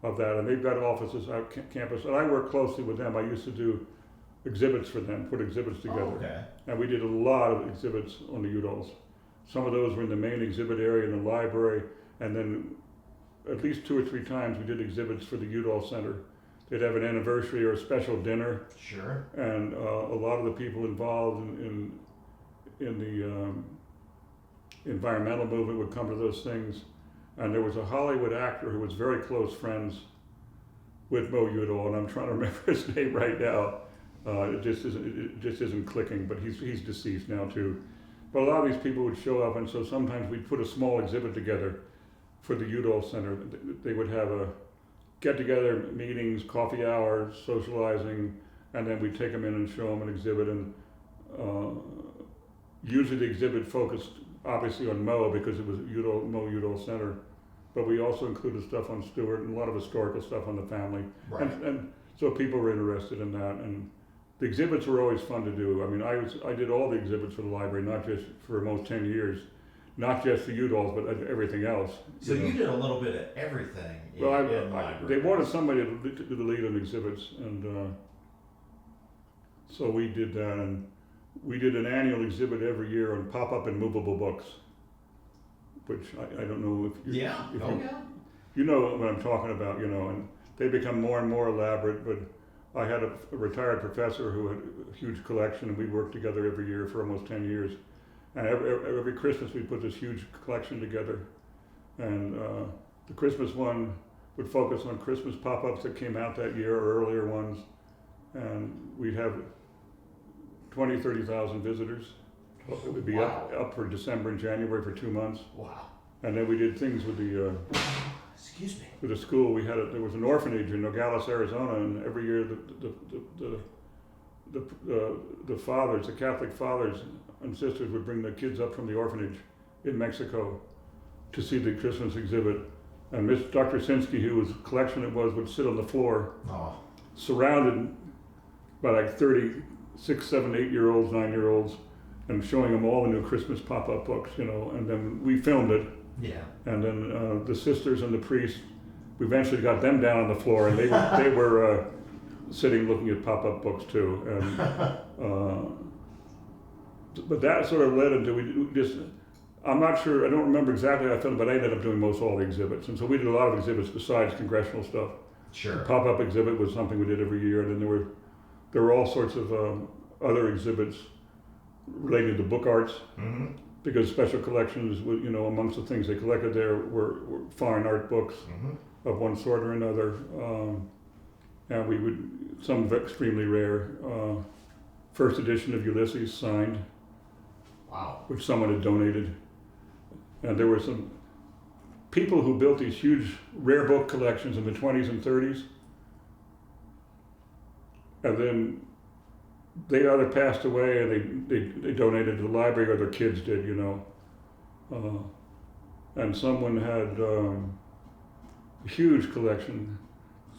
of that. And they've got offices out campus, and I work closely with them. I used to do exhibits for them, put exhibits together. Oh, okay. And we did a lot of exhibits on the Udalls. Some of those were in the main exhibit area in the library, and then at least 2 or 3 times we did exhibits for the Udall Center. They'd have an anniversary or a special dinner, Sure. and a lot of the people involved in the environmental movement would come to those things. And there was a Hollywood actor who was very close friends with Mo Udall, and I'm trying to remember his name right now. It just isn't clicking, but he's deceased now too. But a lot of these people would show up, and so sometimes we'd put a small exhibit together for the Udall Center. They would have a get-together, meetings, coffee hours, socializing, and then we'd take them in and show them an exhibit. And usually the exhibit focused obviously on Mo because it was Mo Udall Center, but we also included stuff on Stewart and a lot of historical stuff on the family. Right. And so people were interested in that. And the exhibits were always fun to do. I mean, I did all the exhibits for the library, not just for almost 10 years, not just the Udalls, but everything else. So you did a little bit of everything in Well, library. they wanted somebody to do the lead on exhibits, and so we did that. And we did an annual exhibit every year on pop-up and movable books, which I don't know if you, Yeah. if Oh, you, yeah. you know what I'm talking about, and they become more and more elaborate. But I had a retired professor who had a huge collection, and we worked together every year for almost 10 years. And every Christmas we put this huge collection together. And the Christmas one would focus on Christmas pop-ups that came out that year or earlier ones. And we'd have 20, 30,000 visitors. It would be Wow. up for December and January for 2 months. Wow. And then we did things with Excuse me. the school. There was an orphanage in Nogales, Arizona, and every year the fathers, the Catholic fathers and sisters would bring their kids up from the orphanage in Mexico to see the Christmas exhibit. And Dr. Sinsky, whose collection it was, would sit on the floor, Oh. surrounded by like 36, 7, 8-year-olds, 9-year-olds, and showing them all the new Christmas pop-up books, and then we filmed it. Yeah. And then the sisters and the priest, we eventually got them down on the floor, and they were sitting looking at pop-up books too. And but that sort of led into I'm not sure, I don't remember exactly how I felt, but I ended up doing most all the exhibits. And so we did a lot of exhibits besides congressional stuff. Sure. The pop-up exhibit was something we did every year, and then there were all sorts of other exhibits related to book arts. Mm-hmm. Because special collections, amongst the things they collected there were fine art books Mm-hmm. of one sort or another, and we would, some extremely rare, first edition of Ulysses signed, Wow. which someone had donated. And there were some people who built these huge rare book collections in the 20s and 30s, and then they either passed away and they donated to the library, or their kids did, and someone had a huge collection.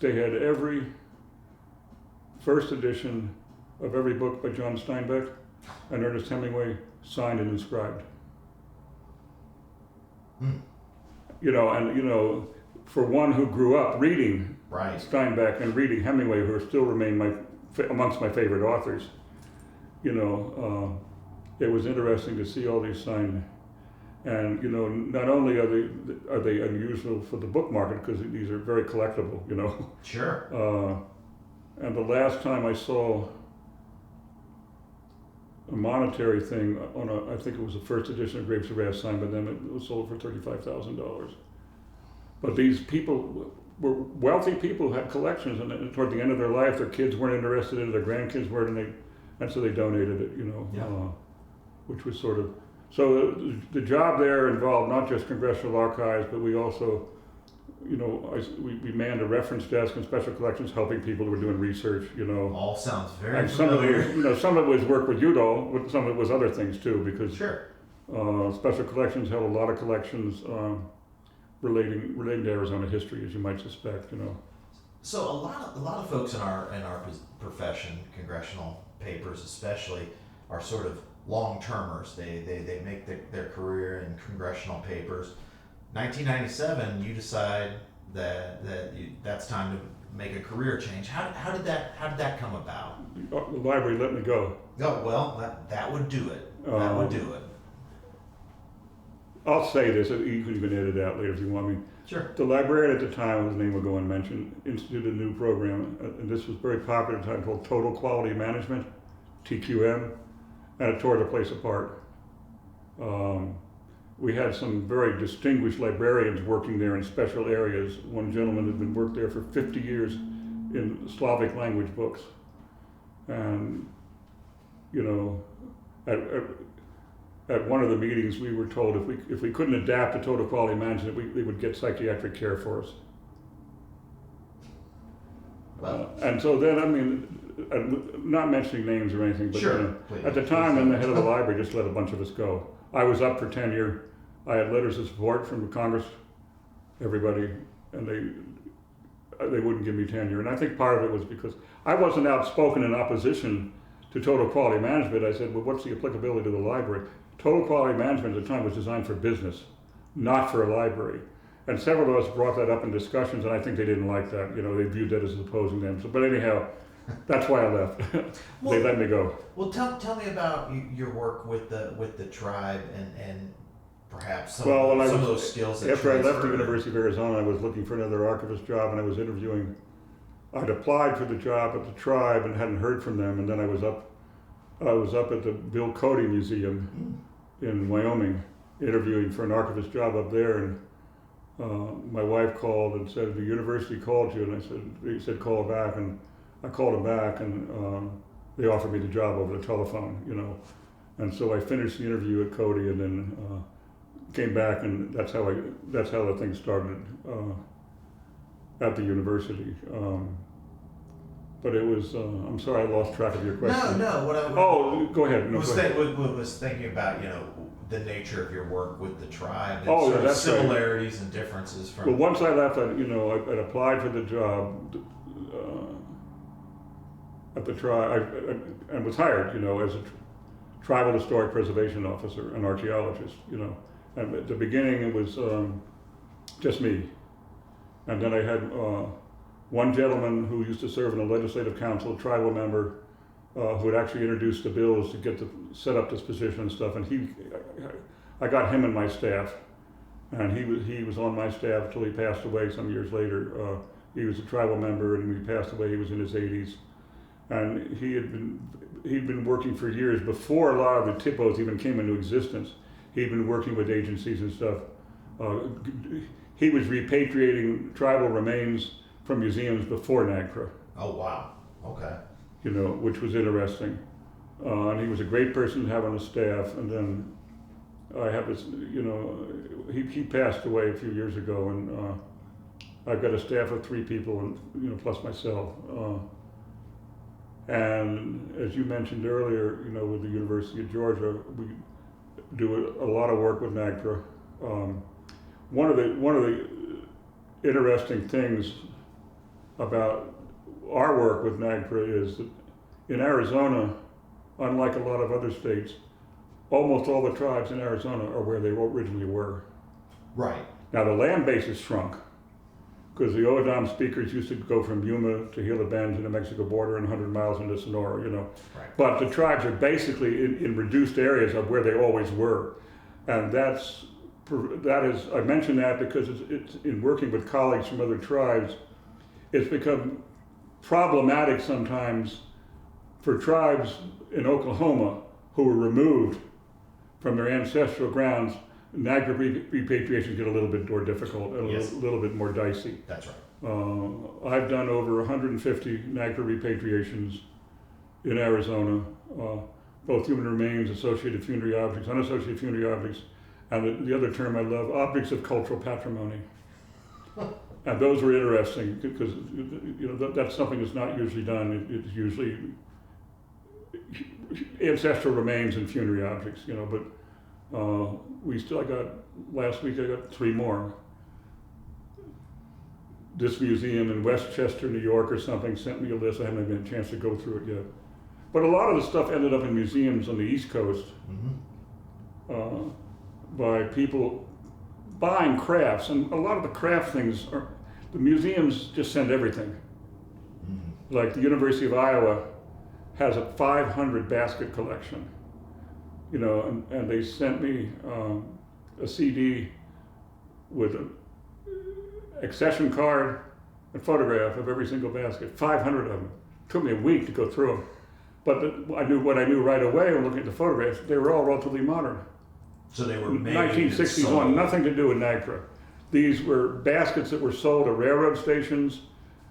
They had every first edition of every book by John Steinbeck and Ernest Hemingway signed and inscribed. Mm. For one who grew up reading Right. Steinbeck and reading Hemingway, who still remain amongst my favorite authors. You know, it was interesting to see all these signed. And you know, not only are they unusual for the book market because these are very collectible, you know. Sure. And the last time I saw a monetary thing on I think it was the first edition of Grapes of Wrath signed by them, it was sold for $35,000. But these people were wealthy people who had collections, and toward the end of their life, their kids weren't interested in it, their grandkids weren't, and so they donated it, you know, Yeah. which was sort of. So the job there involved not just congressional archives, but we also, you know, we manned a reference desk and special collections, helping people who were doing research, you know. All sounds very And some of familiar. it, you know, some of it was work with Udall, but some of it was other things too, because Sure. special collections held a lot of collections relating to Arizona history, as you might suspect, you know. So a lot of folks in our profession, congressional papers especially, are sort of long-termers. They make their career in congressional papers. 1997, you decide that's time to make a career change. How did that come about? The library let me go. Oh, well, that would do it. That would do it. I'll say this, you can even edit it out later if you want me. Sure. The librarian at the time, whose name will go unmentioned, instituted a new program, and this was very popular at the time, called Total Quality Management, TQM, and it tore the place apart. We had some very distinguished librarians working there in special areas. One gentleman had been worked there for 50 years in Slavic language books. And, you know, at one of the meetings we were told if we couldn't adapt to total quality management, they would get psychiatric care for us. Well, And so then, I mean, not mentioning names or anything, but sure, you know, please, at the time, please the head of the library just let a bunch of us go. I was up for tenure. I had letters of support from Congress, everybody, and they wouldn't give me tenure. And I think part of it was because I wasn't outspoken in opposition to total quality management. I said, well, what's the applicability to the library? Total quality management at the time was designed for business, not for a library. And several of us brought that up in discussions, and I think they didn't like that. You know, they viewed that as opposing them. So, but anyhow, that's why I left. They let me go. Well, tell me about your work with the tribe and perhaps some Well, of those skills that after I left the transferred. University of Arizona, I was looking for another archivist job, and I was interviewing. I'd applied for the job at the tribe and hadn't heard from them, and then I was up at the Bill Cody Museum in Wyoming, interviewing for an archivist job up there, and my wife called and said, the university called you, and they said call back, and I called them back, and they offered me the job over the telephone, you know. And so I finished the interview at Cody, and then came back, and that's how the thing started at the university. But it was, I'm sorry, I lost track of your question. No. What I Go ahead. No, was, go ahead. was thinking about, you know, the nature of your work with the tribe and Oh, sort of that's right. similarities and differences from. Well, once I left, I'd applied for the job at the tribe, and was hired, you know, as a tribal historic preservation officer, an archaeologist, you know. And at the beginning, it was just me. And then I had one gentleman who used to serve in the legislative council, a tribal member, who had actually introduced the bills to set up this position and stuff. And I got him in my staff, and he was on my staff until he passed away some years later. He was a tribal member, and when he passed away, he was in his 80s. And he'd been working for years before a lot of the TIPOs even came into existence. He'd been working with agencies and stuff. He was repatriating tribal remains from museums before NAGPRA. Oh, wow. Okay. You know, which was interesting. And he was a great person to have on the staff. And then I have this, you know, he passed away a few years ago, and I've got a staff of 3 people, and you know, plus myself. And as you mentioned earlier, you know, with the University of Georgia, we do a lot of work with NAGPRA. One of the interesting things about our work with NAGPRA is that in Arizona, unlike a lot of other states, almost all the tribes in Arizona are where they originally were. Right. Now the land base has shrunk, because the OADOM speakers used to go from Yuma to Gila Bend to the Mexico border and 100 miles into Sonora, you know. Right. But the tribes are basically in reduced areas of where they always were. And that is, I mention that because it's in working with colleagues from other tribes, it's become problematic sometimes for tribes in Oklahoma who were removed from their ancestral grounds. NAGPRA repatriations get a little bit more difficult, a little bit more dicey. That's right. I've done over 150 NAGPRA repatriations in Arizona, both human remains, associated funerary objects, unassociated funerary objects, and the other term I love, objects of cultural patrimony. And those were interesting because you know that's something that's not usually done. It's usually ancestral remains and funerary objects, you know. But last week I got 3 more. This museum in Westchester, New York, or something sent me a list. I haven't had a chance to go through it yet. But a lot of the stuff ended up in museums on the East Coast by people buying crafts, and a lot of the craft things are. The museums just send everything. Like the University of Iowa has a 500 basket collection, you know, and they sent me a CD with an accession card and photograph of every single basket, 500 of them. It took me a week to go through them. But I knew right away when looking at the photographs, they were all relatively modern. So they were made 1961, nothing to do with NAGPRA. These were baskets that were sold at railroad stations,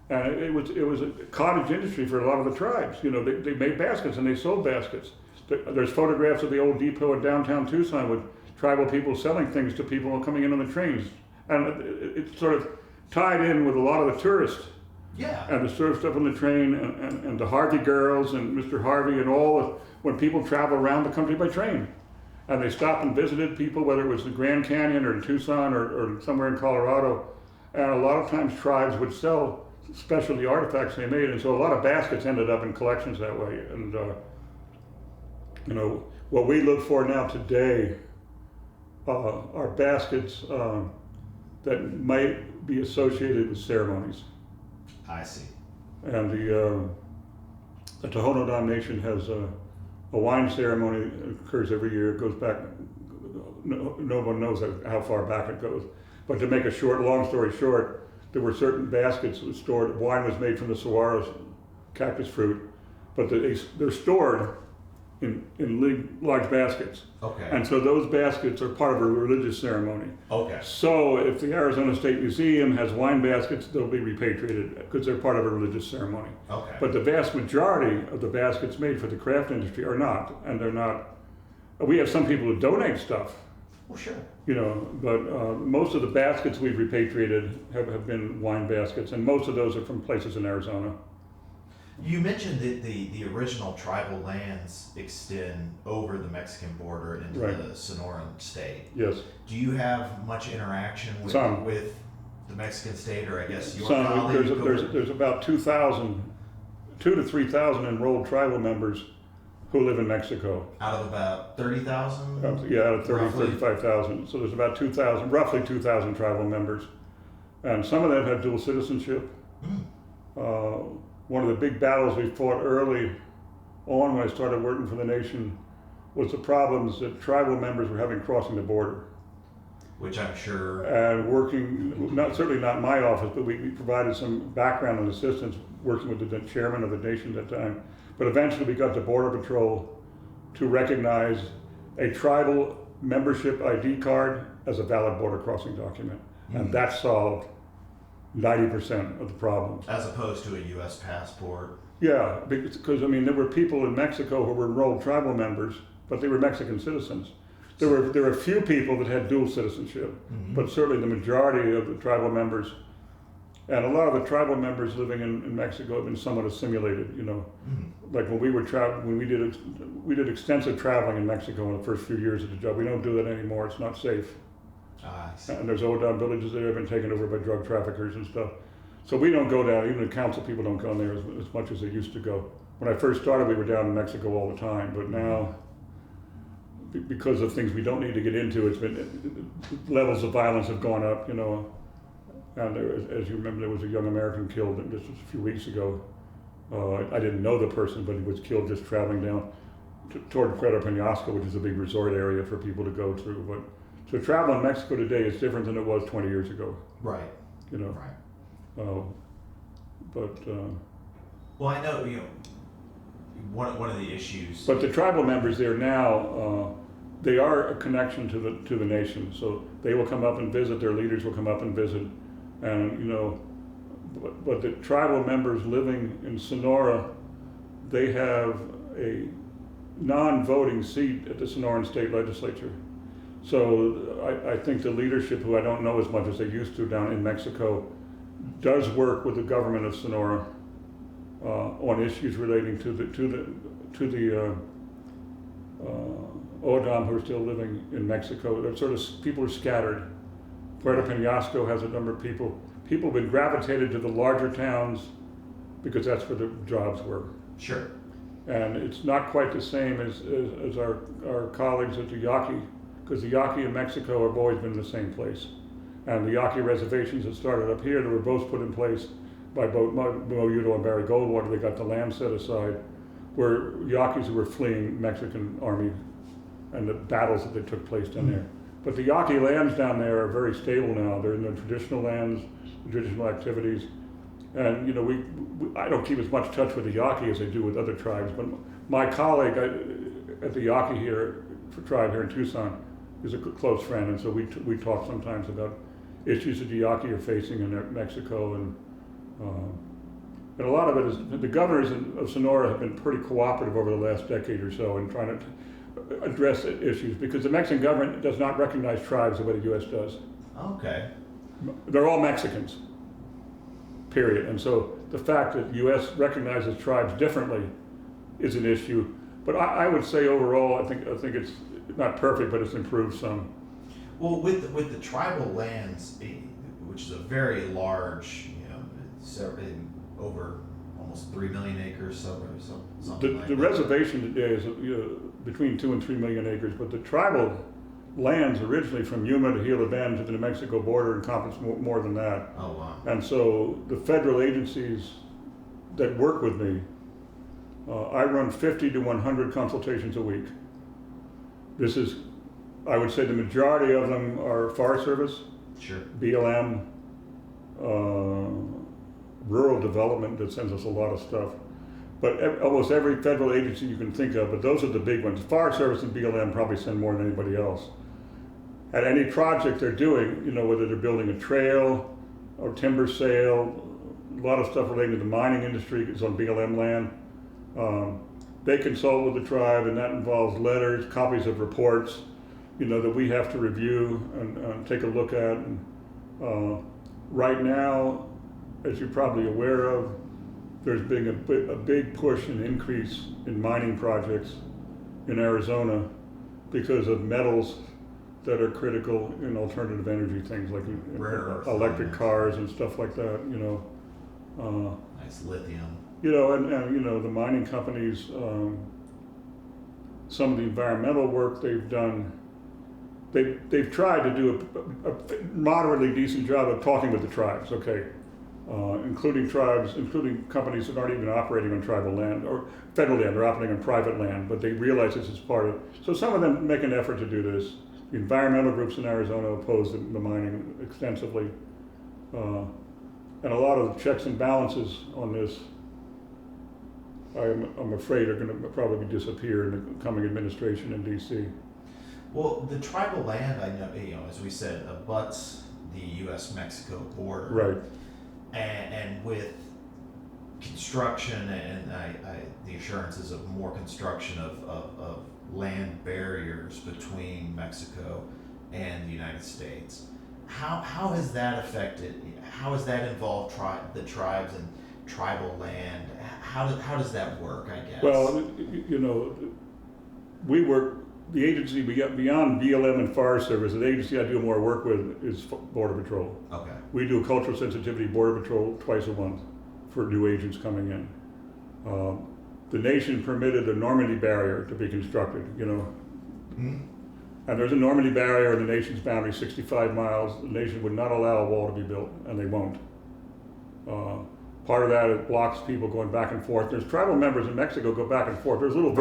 and it was a cottage industry for a lot of the tribes. You know, they made baskets and they sold baskets. There's photographs of the old depot in downtown Tucson with tribal people selling things to people coming in on the trains, and it sort of tied in with a lot of the tourists. Yeah. And the surf stuff on the train, and the Harvey girls and Mr. Harvey and all, when people travel around the country by train. And they stopped and visited people, whether it was the Grand Canyon or in Tucson or somewhere in Colorado. And a lot of times tribes would sell specialty artifacts they made. And so a lot of baskets ended up in collections that way. And, you know, what we look for now today are baskets that might be associated with ceremonies. I see. And the Tohono O'odham Nation has a wine ceremony that occurs every year. It goes back, no one knows how far back it goes. But to make a long story short, there were certain baskets that were stored. Wine was made from the saguaro cactus fruit, but they're stored in large baskets. Okay. And so those baskets are part of a religious ceremony. Okay. So if the Arizona State Museum has wine baskets, they'll be repatriated because they're part of a religious ceremony. Okay. But the vast majority of the baskets made for the craft industry are not, and they're not. We have some people who donate stuff. Well, sure. You know, but most of the baskets we've repatriated have been wine baskets, and most of those are from places in Arizona. You mentioned that the original tribal lands extend over the Mexican border into the Sonoran state. Yes. Do you have much interaction with the Mexican state, or I guess your colleagues? There's about 2,000 to 3,000 enrolled tribal members who live in Mexico. Out of about 30,000? Yeah, out of 35,000. So there's about 2,000, roughly 2,000 tribal members. And some of them have dual citizenship. One of the big battles we fought early on when I started working for the nation was the problems that tribal members were having crossing the border. Which I'm sure. And working, certainly not in my office, but we provided some background and assistance working with the chairman of the nation at that time. But eventually we got the Border Patrol to recognize a tribal membership ID card as a valid border crossing document. And that solved 90% of the problems. As opposed to a U.S. passport. Yeah, because I mean, there were people in Mexico who were enrolled tribal members, but they were Mexican citizens. There were a few people that had dual citizenship, but certainly the majority of the tribal members, and a lot of the tribal members living in Mexico have been somewhat assimilated. You know, like when we were we did extensive traveling in Mexico in the first few years of the job. We don't do that anymore. It's not safe. And there's O'odham villages that have been taken over by drug traffickers and stuff. So we don't go down, even the council people don't go there as much as they used to go. When I first started, we were down in Mexico all the time, but now, because of things we don't need to get into, it's been, levels of violence have gone up, you know. And there was, as you remember, there was a young American killed just a few weeks ago. I didn't know the person, but he was killed just traveling down toward Puerto Penasco, which is a big resort area for people to go through. But so travel in Mexico today is different than it was 20 years ago. Right. You know. Right. Well, I know, you know, one of the issues. But the tribal members there now, they are a connection to the nation. So they will come up and visit. Their leaders will come up and visit, and you know. But the tribal members living in Sonora, they have a non-voting seat at the Sonoran State Legislature. So I think the leadership, who I don't know as much as they used to down in Mexico, does work with the government of Sonora on issues relating to the Odam who are still living in Mexico. They're sort of, people are scattered. Puerto Penasco has a number of people. People have been gravitated to the larger towns because that's where the jobs were. Sure. And it's not quite the same as our colleagues at the Yaqui, because the Yaqui and Mexico have always been in the same place. And the Yaqui reservations that started up here, they were both put in place by both Mo Udo and Barry Goldwater. They got the land set aside, where Yaquis who were fleeing Mexican army and the battles that they took place down there. But the Yaqui lands down there are very stable now. They're in the traditional lands, traditional activities. And you know, I don't keep as much touch with the Yaqui as I do with other tribes, but my colleague at the Yaqui tribe here in Tucson is a close friend, and so we talk sometimes about issues that the Yaqui are facing in Mexico, and a lot of it is the governors of Sonora have been pretty cooperative over the last decade or so in trying to address issues, because the Mexican government does not recognize tribes the way the U.S. does. Okay. They're all Mexicans, period. And so the fact that the U.S. recognizes tribes differently is an issue. But I would say overall, I think it's not perfect, but it's improved some. Well, with the tribal lands, which is a very large, you know, it's over almost 3 million acres, something like the that. reservation today is between 2 and 3 million acres, but the tribal lands originally from Yuma to Gila Bend to the New Mexico border encompass more than that. Oh, wow. And so the federal agencies that work with me, I run 50 to 100 consultations a week. This is, I would say the majority of them are Forest Service, Sure. BLM, rural development that sends us a lot of stuff. But almost every federal agency you can think of, but those are the big ones. Forest Service and BLM probably send more than anybody else. At any project they're doing, you know, whether they're building a trail or timber sale, a lot of stuff related to the mining industry is on BLM land. They consult with the tribe, and that involves letters, copies of reports, you know, that we have to review and take a look at. And, right now, as you're probably aware of, there's been a big push and increase in mining projects in Arizona because of metals that are critical in alternative energy things like electric cars and stuff like that, you know. Nice lithium. You know, and you know, the mining companies, some of the environmental work they've done, they've tried to do a moderately decent job of talking with the tribes, okay? Including companies that aren't even operating on tribal land or federal land, they're operating on private land, but they realize this is part of, so some of them make an effort to do this. The environmental groups in Arizona oppose the mining extensively. And a lot of the checks and balances on this, I'm afraid, are going to probably disappear in the coming administration in DC. Well, the tribal land, I know, you know, as we said, abuts the U.S.-Mexico border. Right. And with construction and the assurances of more construction of land barriers between Mexico and the United States, how has that affected? How has that involved the tribes and tribal land? How does that work? I guess. Well, you know, we work. The agency beyond BLM and Forest Service, the agency I do more work with is Border Patrol. Okay. We do cultural sensitivity Border Patrol twice a month for new agents coming in. The nation permitted a Normandy barrier to be constructed, you know. And there's a Normandy barrier in the nation's boundary, 65 miles. The nation would not allow a wall to be built, and they won't. Part of that, it blocks people going back and forth. There's tribal members in Mexico go back and forth. There's little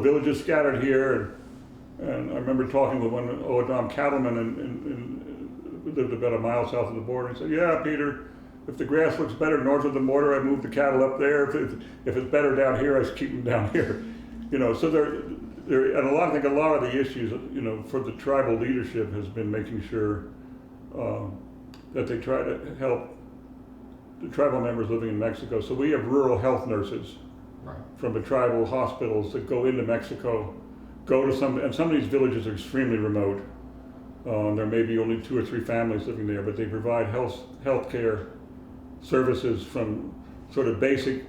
villages scattered here, and I remember talking with one Oadam cattleman who lived about a mile south of the border. And he said, "Yeah, Peter, if the grass looks better north of the border, I move the cattle up there. If it's better down here, I keep them down here." So and I think a lot of the issues, for the tribal leadership has been making sure that they try to help the tribal members living in Mexico. So we have rural health nurses from the tribal hospitals that go into Mexico, and some of these villages are extremely remote. There may be only 2 or 3 families living there, but they provide health care services from sort of basic,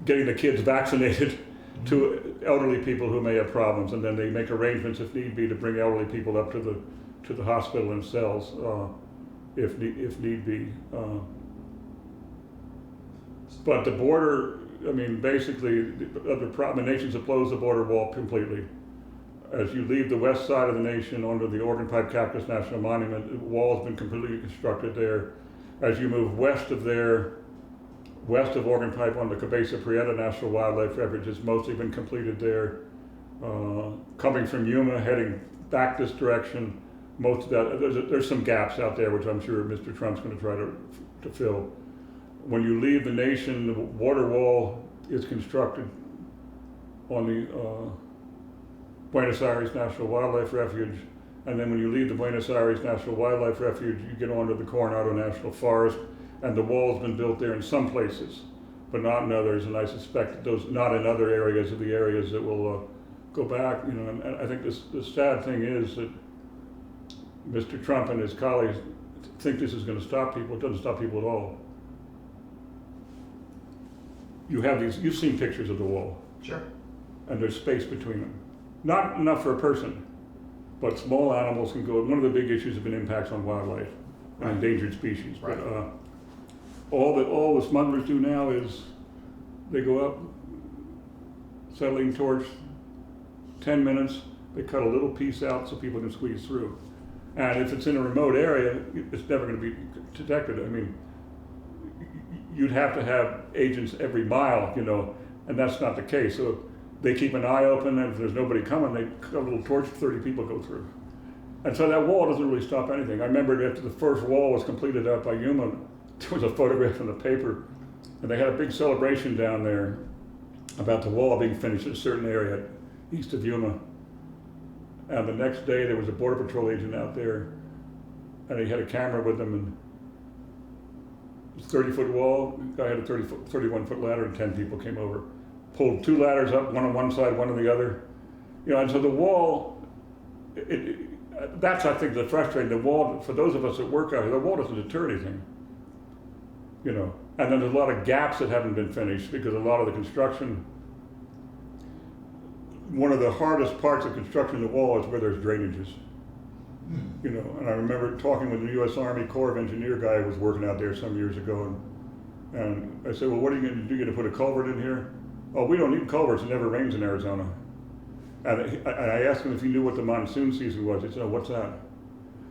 getting the kids vaccinated to elderly people who may have problems, and then they make arrangements if need be to bring elderly people up to the hospital themselves if need be. But the border, basically, the nations oppose the border wall completely. As you leave the west side of the nation onto the Organ Pipe Cactus National Monument, the wall has been completely constructed there. As you move west of Organ Pipe on the Cabeza Prieta National Wildlife Refuge, it's mostly been completed there. Coming from Yuma, heading back this direction, most of that, there's some gaps out there, which I'm sure Mr. Trump's going to try to fill. When you leave the nation, the border wall is constructed on the Buenos Aires National Wildlife Refuge, and then when you leave the Buenos Aires National Wildlife Refuge, you get onto the Coronado National Forest, and the wall's been built there in some places, but not in others, and I suspect those not in other areas are the areas that will go back. And I think the sad thing is that Mr. Trump and his colleagues think this is going to stop people. It doesn't stop people at all. You've seen pictures of the wall. Sure. And there's space between them. Not enough for a person, but small animals can go. One of the big issues have been impacts on wildlife and endangered species. Right. But all the smugglers do now is they go up, settling torch, 10 minutes, they cut a little piece out so people can squeeze through. And if it's in a remote area, it's never going to be detected. You'd have to have agents every mile, and that's not the case. So they keep an eye open, and if there's nobody coming, they cut a little torch, 30 people go through. And so that wall doesn't really stop anything. I remember after the first wall was completed out by Yuma, there was a photograph in the paper, and they had a big celebration down there about the wall being finished in a certain area east of Yuma. And the next day there was a Border Patrol agent out there, and he had a camera with him, and it was a 30-foot wall. The guy had a 31-foot ladder, and 10 people came over. Pulled 2 ladders up, one on one side, one on the other. And so the wall, that's, I think, the frustrating. The wall, for those of us that work out here, the wall doesn't deter anything. And then there's a lot of gaps that haven't been finished because a lot of the construction, one of the hardest parts of construction of the wall is where there's drainages. And I remember talking with the U.S. Army Corps of Engineer guy who was working out there some years ago, and I said, "Well, what are you going to do? You're going to put a culvert in here?" "Oh, we don't need culverts. It never rains in Arizona." And I asked him if he knew what the monsoon season was. He said, "Oh, what's that?"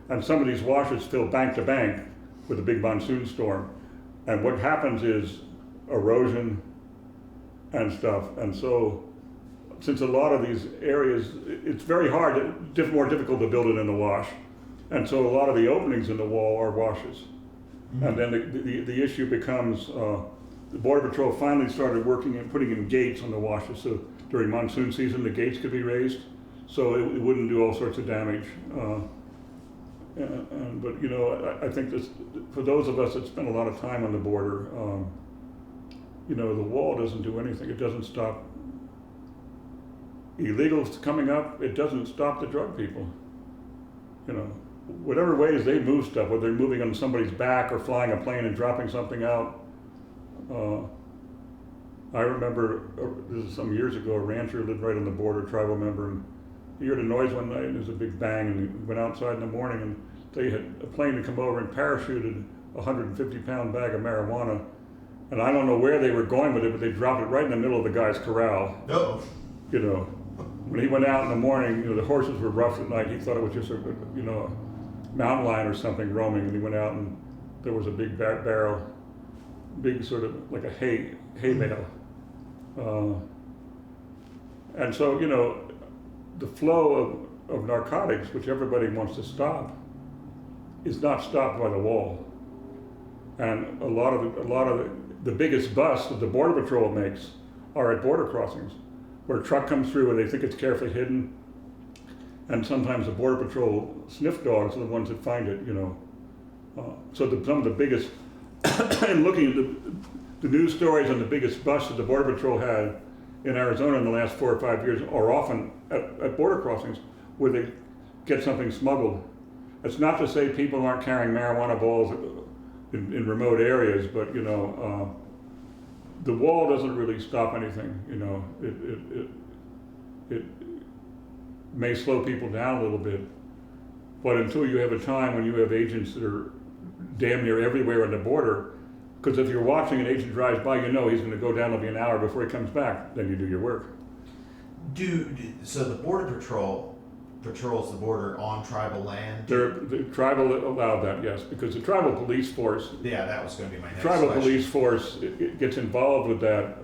And some of these washers fill bank to bank with a big monsoon storm. And what happens is erosion and stuff. And so, since a lot of these areas, it's very hard, more difficult to build it in the wash. And so a lot of the openings in the wall are washes. Mm-hmm. And then the issue becomes, the Border Patrol finally started working and putting in gates on the washes. So during monsoon season, the gates could be raised so it wouldn't do all sorts of damage. But I think this, for those of us that spend a lot of time on the border, the wall doesn't do anything. It doesn't stop illegals coming up. It doesn't stop the drug people. Whatever ways they move stuff, whether they're moving on somebody's back or flying a plane and dropping something out. I remember, this is some years ago, a rancher lived right on the border, tribal member, and he heard a noise one night and there was a big bang, and he went outside in the morning and they had a plane had come over and parachuted a 150-pound bag of marijuana. And I don't know where they were going with it, but they dropped it right in the middle of the guy's corral. Oh. when he went out in the morning, the horses were rough at night. He thought it was just a mountain lion or something roaming, and he went out and there was a big barrel, big sort of like a hay bale. And so, the flow of narcotics, which everybody wants to stop, is not stopped by the wall. And a lot of the biggest busts that the Border Patrol makes are at border crossings, where a truck comes through and they think it's carefully hidden. And sometimes the Border Patrol sniff dogs are the ones that find it, So some of the biggest, and looking at the news stories on the biggest busts that the Border Patrol had in Arizona in the last 4 or 5 years are often at border crossings where they get something smuggled. It's not to say people aren't carrying marijuana balls in remote areas, but the wall doesn't really stop anything. It may slow people down a little bit, but until you have a time when you have agents that are damn near everywhere on the border, because if you're watching an agent drives by, he's going to go down, it'll be an hour before he comes back, then you do your work. So the Border Patrol patrols the border on tribal land? The tribal allowed that, yes, because the tribal police force. Yeah, that was going to be my next tribal question. Police force it gets involved with that.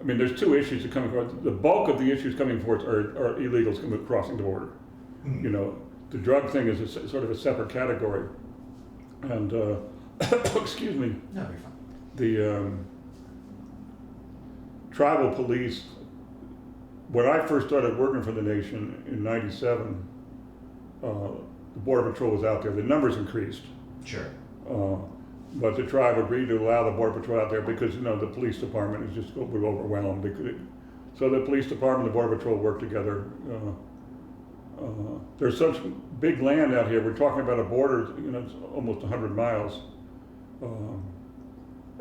There's two issues that come across. The bulk of the issues coming forth are illegals crossing the border. The drug thing is sort of a separate category. And excuse me. No, you're fine. The tribal police. When I first started working for the nation in '97, the Border Patrol was out there. The numbers increased. Sure. But the tribe agreed to allow the Border Patrol out there because the police department is just overwhelmed. So the police department and the Border Patrol work together. There's such big land out here. We're talking about a border, it's almost 100 miles,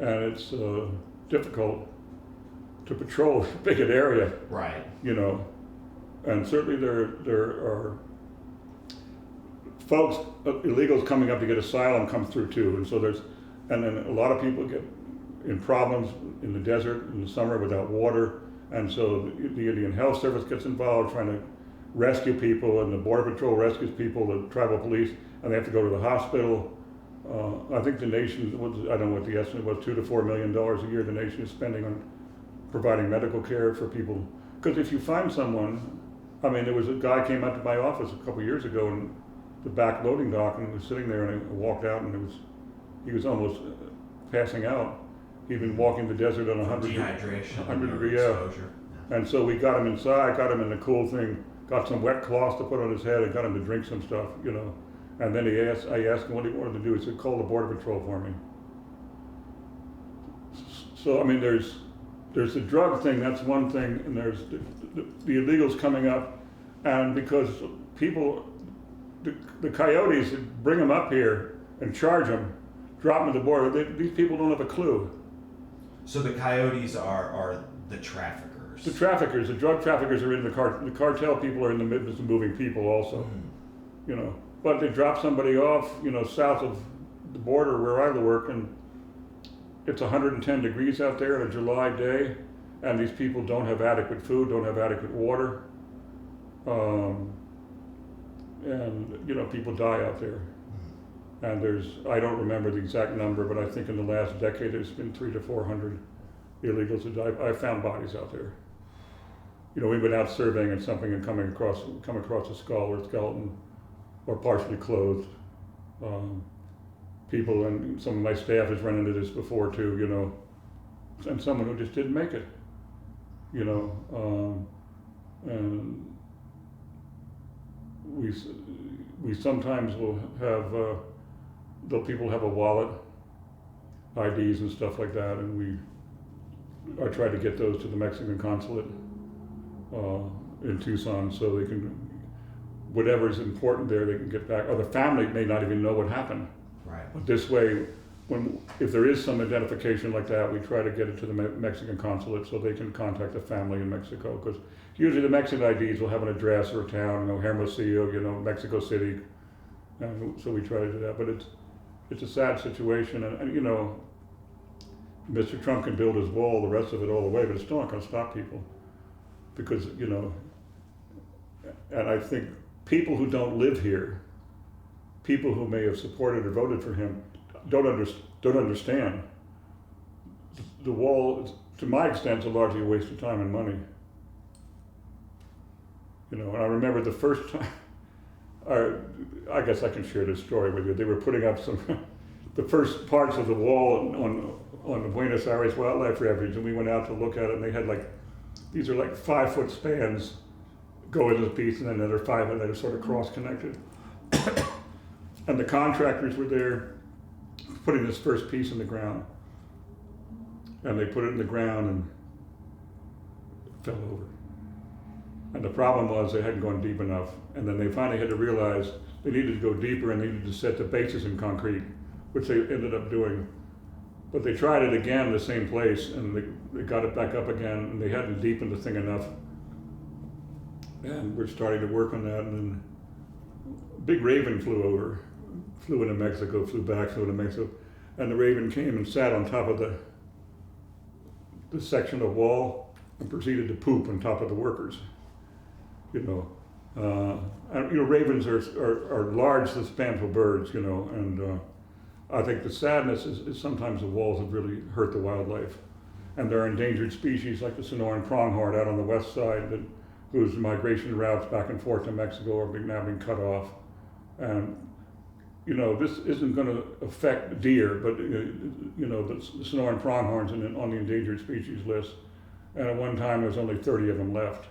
and it's difficult to patrol a big an area. Right. And certainly there are folks, illegals coming up to get asylum come through too, and then a lot of people get in problems in the desert in the summer without water, and so the Indian Health Service gets involved trying to rescue people, and the Border Patrol rescues people, the tribal police, and they have to go to the hospital. I think the nation, I don't know what the estimate was, $2 to $4 million a year the nation is spending on providing medical care for people. Because if you find someone, there was a guy came out to my office a couple years ago in the back loading dock and was sitting there, and I walked out and he was almost passing out. He'd been walking the desert on 100 dehydration, 100 degree exposure. Yeah. And so we got him inside, got him in the cool thing, got some wet cloths to put on his head, and got him to drink some stuff, And then I asked him what he wanted to do. He said, "Call the Border Patrol for me." So there's the drug thing, that's one thing, and there's the illegals coming up, and because people, the coyotes bring them up here and charge them, drop them at the border, these people don't have a clue. So the coyotes are the traffickers. The traffickers, the drug traffickers are in the cartel people are in the business of moving people also, But they drop somebody off, south of the border where I work, and it's 110 degrees out there on a July day, and these people don't have adequate food, don't have adequate water, and people die out there. And I don't remember the exact number, but I think in the last decade there's been 300 to 400 illegals that died. I found bodies out there. We've been out surveying and something and come across a skull or skeleton, or partially clothed. People, and some of my staff has run into this before too, and someone who just didn't make it, and we sometimes will have, people have a wallet, IDs and stuff like that, and I try to get those to the Mexican consulate in Tucson so they can, whatever is important there, they can get back, or the family may not even know what happened. Right. But this way, if there is some identification like that, we try to get it to the Mexican consulate so they can contact the family in Mexico. Because usually the Mexican IDs will have an address or a town, Hermosillo, Mexico City. And so we try to do that. But it's a sad situation. And Mr. Trump can build his wall, the rest of it all the way, but it's still not going to stop people. Because, And I think people who don't live here, people who may have supported or voted for him, don't understand. The wall, to my extent, is largely a waste of time and money. You know, and I remember the first time, I guess I can share this story with you. They were putting up the first parts of the wall on the Buenos Aires Wildlife Refuge, and we went out to look at it, and they had these are 5-foot spans go into the piece, and then another 5, and they're sort of cross-connected. And the contractors were there putting this first piece in the ground. And they put it in the ground and it fell over. And the problem was they hadn't gone deep enough. And then they finally had to realize they needed to go deeper and needed to set the bases in concrete, which they ended up doing. But they tried it again in the same place, and they got it back up again, and they hadn't deepened the thing enough. And we're starting to work on that, and then a big raven flew into Mexico, flew into Mexico, and the raven came and sat on top of the section of wall and proceeded to poop on top of the workers. And, ravens are large, substantial birds, and I think the sadness is sometimes the walls have really hurt the wildlife. And there are endangered species like the Sonoran pronghorn out on the west side whose migration routes back and forth to Mexico are now being cut off. And, this isn't going to affect deer, but, the Sonoran pronghorns on the endangered species list. And at one time, there was only 30 of them left.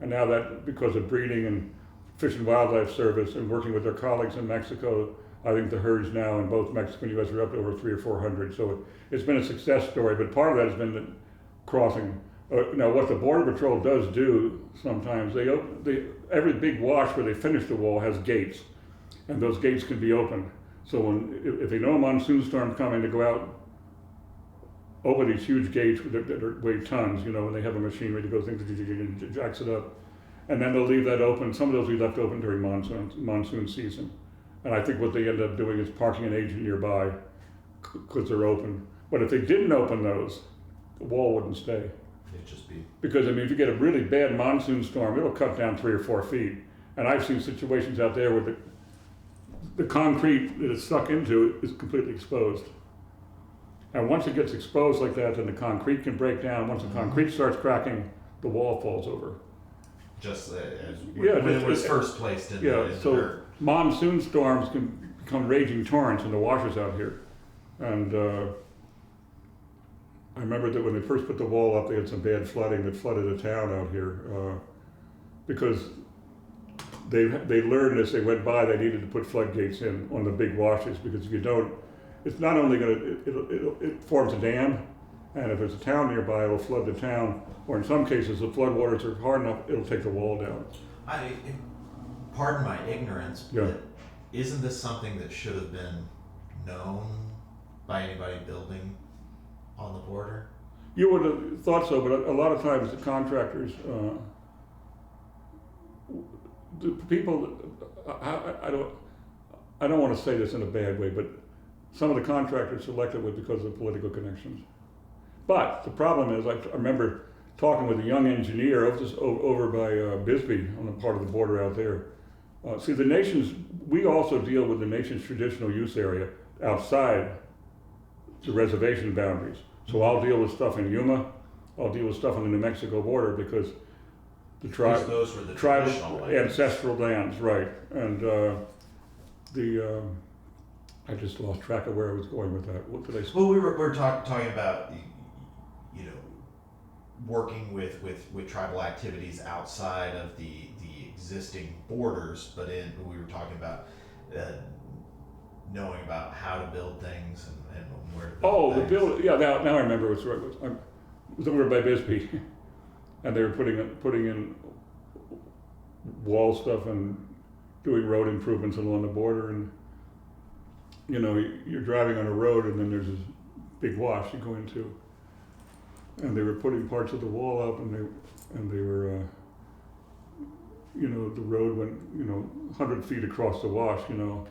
And now that, because of breeding and Fish and Wildlife Service and working with their colleagues in Mexico, I think the herds now in both Mexico and U.S. are up to over 300 or 400. So it's been a success story, but part of that has been the crossing. Now, what the Border Patrol does do sometimes, every big wash where they finish the wall has gates, and those gates can be opened. So if they know a monsoon storm's coming, to go out over these huge gates that weigh tons, and they have a machinery that goes in, jacks it up, and then they'll leave that open. Some of those will be left open during monsoon season. And I think what they end up doing is parking an agent nearby because they're open. But if they didn't open those, the wall wouldn't stay. It'd just be... Because, if you get a really bad monsoon storm, it'll cut down 3 or 4 feet. And I've seen situations out there where the concrete that it's stuck into is completely exposed. And once it gets exposed like that, then the concrete can break down. Once the concrete starts cracking, the wall falls over. Just when it was first placed in the dirt. Monsoon storms can become raging torrents in the washes out here. And I remember that when they first put the wall up, they had some bad flooding that flooded a town out here because they learned as they went by they needed to put floodgates in on the big washes, because if you don't, it's not only it forms a dam, and if there's a town nearby, it'll flood the town, or in some cases, the floodwaters are hard enough, it'll take the wall down. Pardon my ignorance, Yeah. but isn't this something that should have been known by anybody building on the border? You would have thought so, but a lot of times the contractors, the people, I don't want to say this in a bad way, but some of the contractors selected was because of political connections. But the problem is, I remember talking with a young engineer over by Bisbee on the part of the border out there. We also deal with the nation's traditional use area outside the reservation boundaries. So I'll deal with stuff in Yuma, I'll deal with stuff on the New Mexico border, because those were the tribal ancestral lands, right? And I just lost track of where I was going with that. What did I say? Well, we were talking about working with tribal activities outside of the existing borders, but we were talking about knowing about how to build things and where to build things. Now I remember what's right. It was over by Bisbee, and they were putting in wall stuff and doing road improvements along the border, and you're driving on a road and then there's this big wash you go into, and they were putting parts of the wall up, and they were the road went 100 feet across the wash, and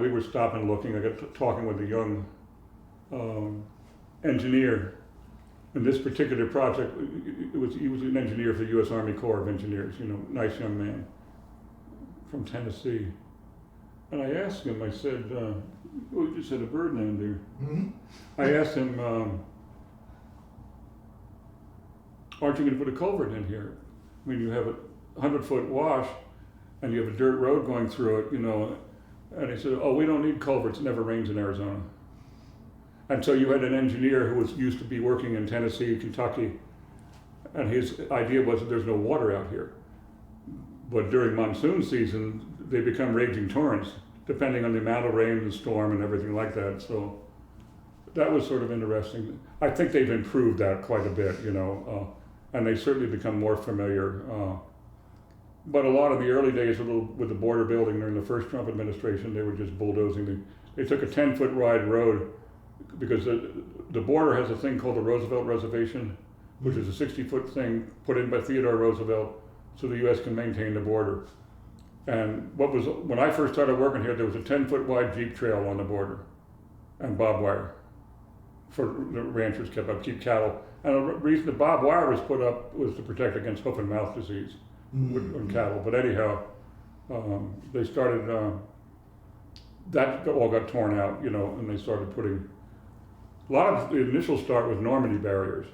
we were stopping and looking. I got talking with a young engineer, And this particular project, he was an engineer for the U.S. Army Corps of Engineers, nice young man from Tennessee. And I asked him, I said, oh, you just had a bird down there. Mm-hmm. I asked him, aren't you going to put a culvert in here? I mean, you have a 100-foot wash and you have a dirt road going through it, And he said, oh, we don't need culverts, it never rains in Arizona. And so you had an engineer who was used to be working in Tennessee, Kentucky, and his idea was that there's no water out here. But during monsoon season, they become raging torrents, depending on the amount of rain, the storm, and everything like that. So that was sort of interesting. I think they've improved that quite a bit, and they certainly become more familiar. But a lot of the early days with the border building during the first Trump administration, they were just bulldozing. They took a 10-foot wide road because the border has a thing called the Roosevelt Reservation, which is a 60-foot thing put in by Theodore Roosevelt so the U.S. can maintain the border. And when I first started working here, there was a 10-foot wide Jeep trail on the border and barbed wire for the ranchers keep cattle. And the reason the barbed wire was put up was to protect against hoof and mouth disease on cattle. But anyhow, they started, that all got torn out, and they started putting, a lot of the initial start was Normandy barriers,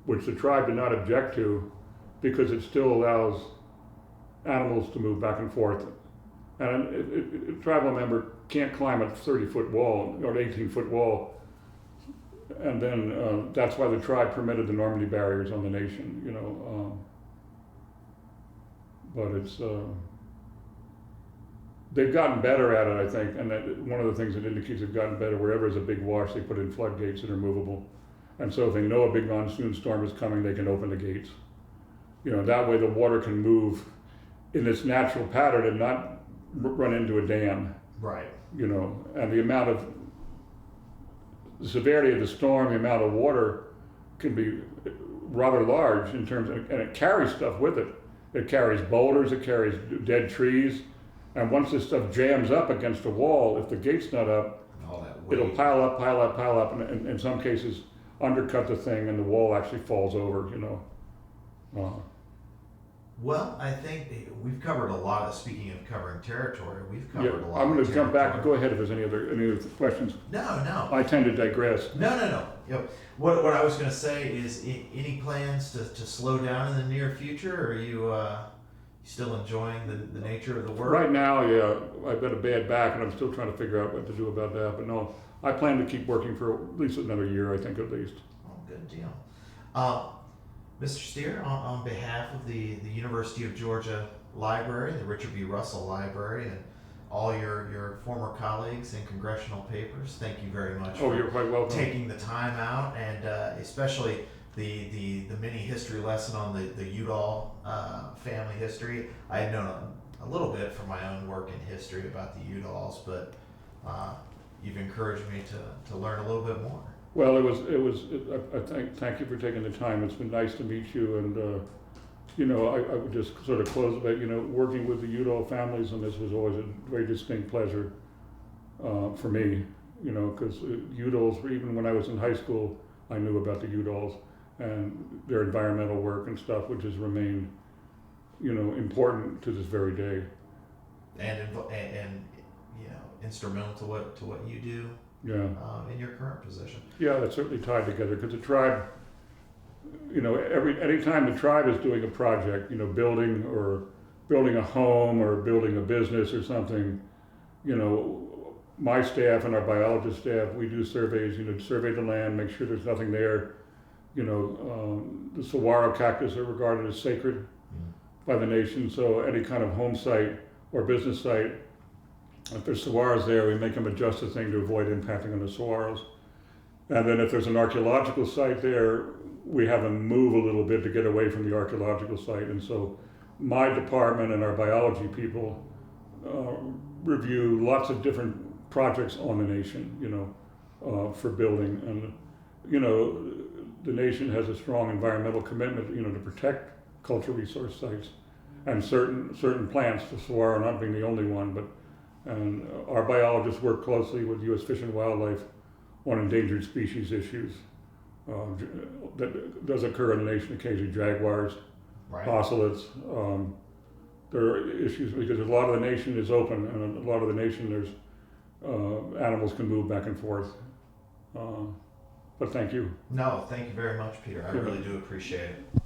which the tribe did not object to because it still allows animals to move back and forth. And a tribal member can't climb a 30-foot wall or an 18-foot wall. And then that's why the tribe permitted the Normandy barriers on the nation, but it's, they've gotten better at it, I think, and one of the things that indicates they've gotten better, wherever there's a big wash, they put in floodgates that are movable. And so if they know a big monsoon storm is coming, they can open the gates. That way the water can move in its natural pattern and not run into a dam. Right. And the severity of the storm, the amount of water can be rather large in terms of, and it carries stuff with it. It carries boulders, it carries dead trees, and once this stuff jams up against a wall, if the gate's not up, all that weight. it'll pile up, and in some cases undercut the thing, and the wall actually falls over. Well, I think we've covered a lot of, speaking of covering territory, we've covered a lot. I'm going of to jump back and go territory. ahead if there's any other questions. No. I tend to digress. No. What I was going to say is, any plans to slow down in the near future? Or are you still enjoying the nature of the work? Right now, yeah, I've got a bad back, and I'm still trying to figure out what to do about that. But no, I plan to keep working for at least another year, I think, at least. Oh, good deal. Mr. Steere, on behalf of the University of Georgia Library, the Richard B. Russell Library, and all your former colleagues in congressional papers, thank you very much Oh, for you're quite welcome. taking the time out, and especially the mini history lesson on the Udall family history. I had known a little bit from my own work in history about the Udalls, but you've encouraged me to learn a little bit more. Well, thank you for taking the time. It's been nice to meet you, and I would just sort of close by, working with the Udall families, and this was always a very distinct pleasure for me, because Udalls, even when I was in high school, I knew about the Udalls and their environmental work and stuff, which has remained, important to this very day. And instrumental to what you do. Yeah. In your current position. Yeah, that's certainly tied together, because the tribe, anytime the tribe is doing a project, building a home or building a business or something, my staff and our biologist staff, we do surveys, survey the land, make sure there's nothing there. The saguaro cactus are regarded as sacred by the nation, so any kind of home site or business site, if there's saguaros there, we make them adjust the thing to avoid impacting on the saguaros. And then if there's an archaeological site there, we have them move a little bit to get away from the archaeological site. And so my department and our biology people review lots of different projects on the nation, for building. And, the nation has a strong environmental commitment, to protect cultural resource sites and certain plants, the saguaro not being the only one, and our biologists work closely with U.S. Fish and Wildlife on endangered species issues. that does occur in the nation occasionally, jaguars, Right. ocelots. There are issues because a lot of the nation is open, and a lot of the nation there's animals can move back and forth. But thank you. No, thank you very much, Peter. I Yeah. really do appreciate it.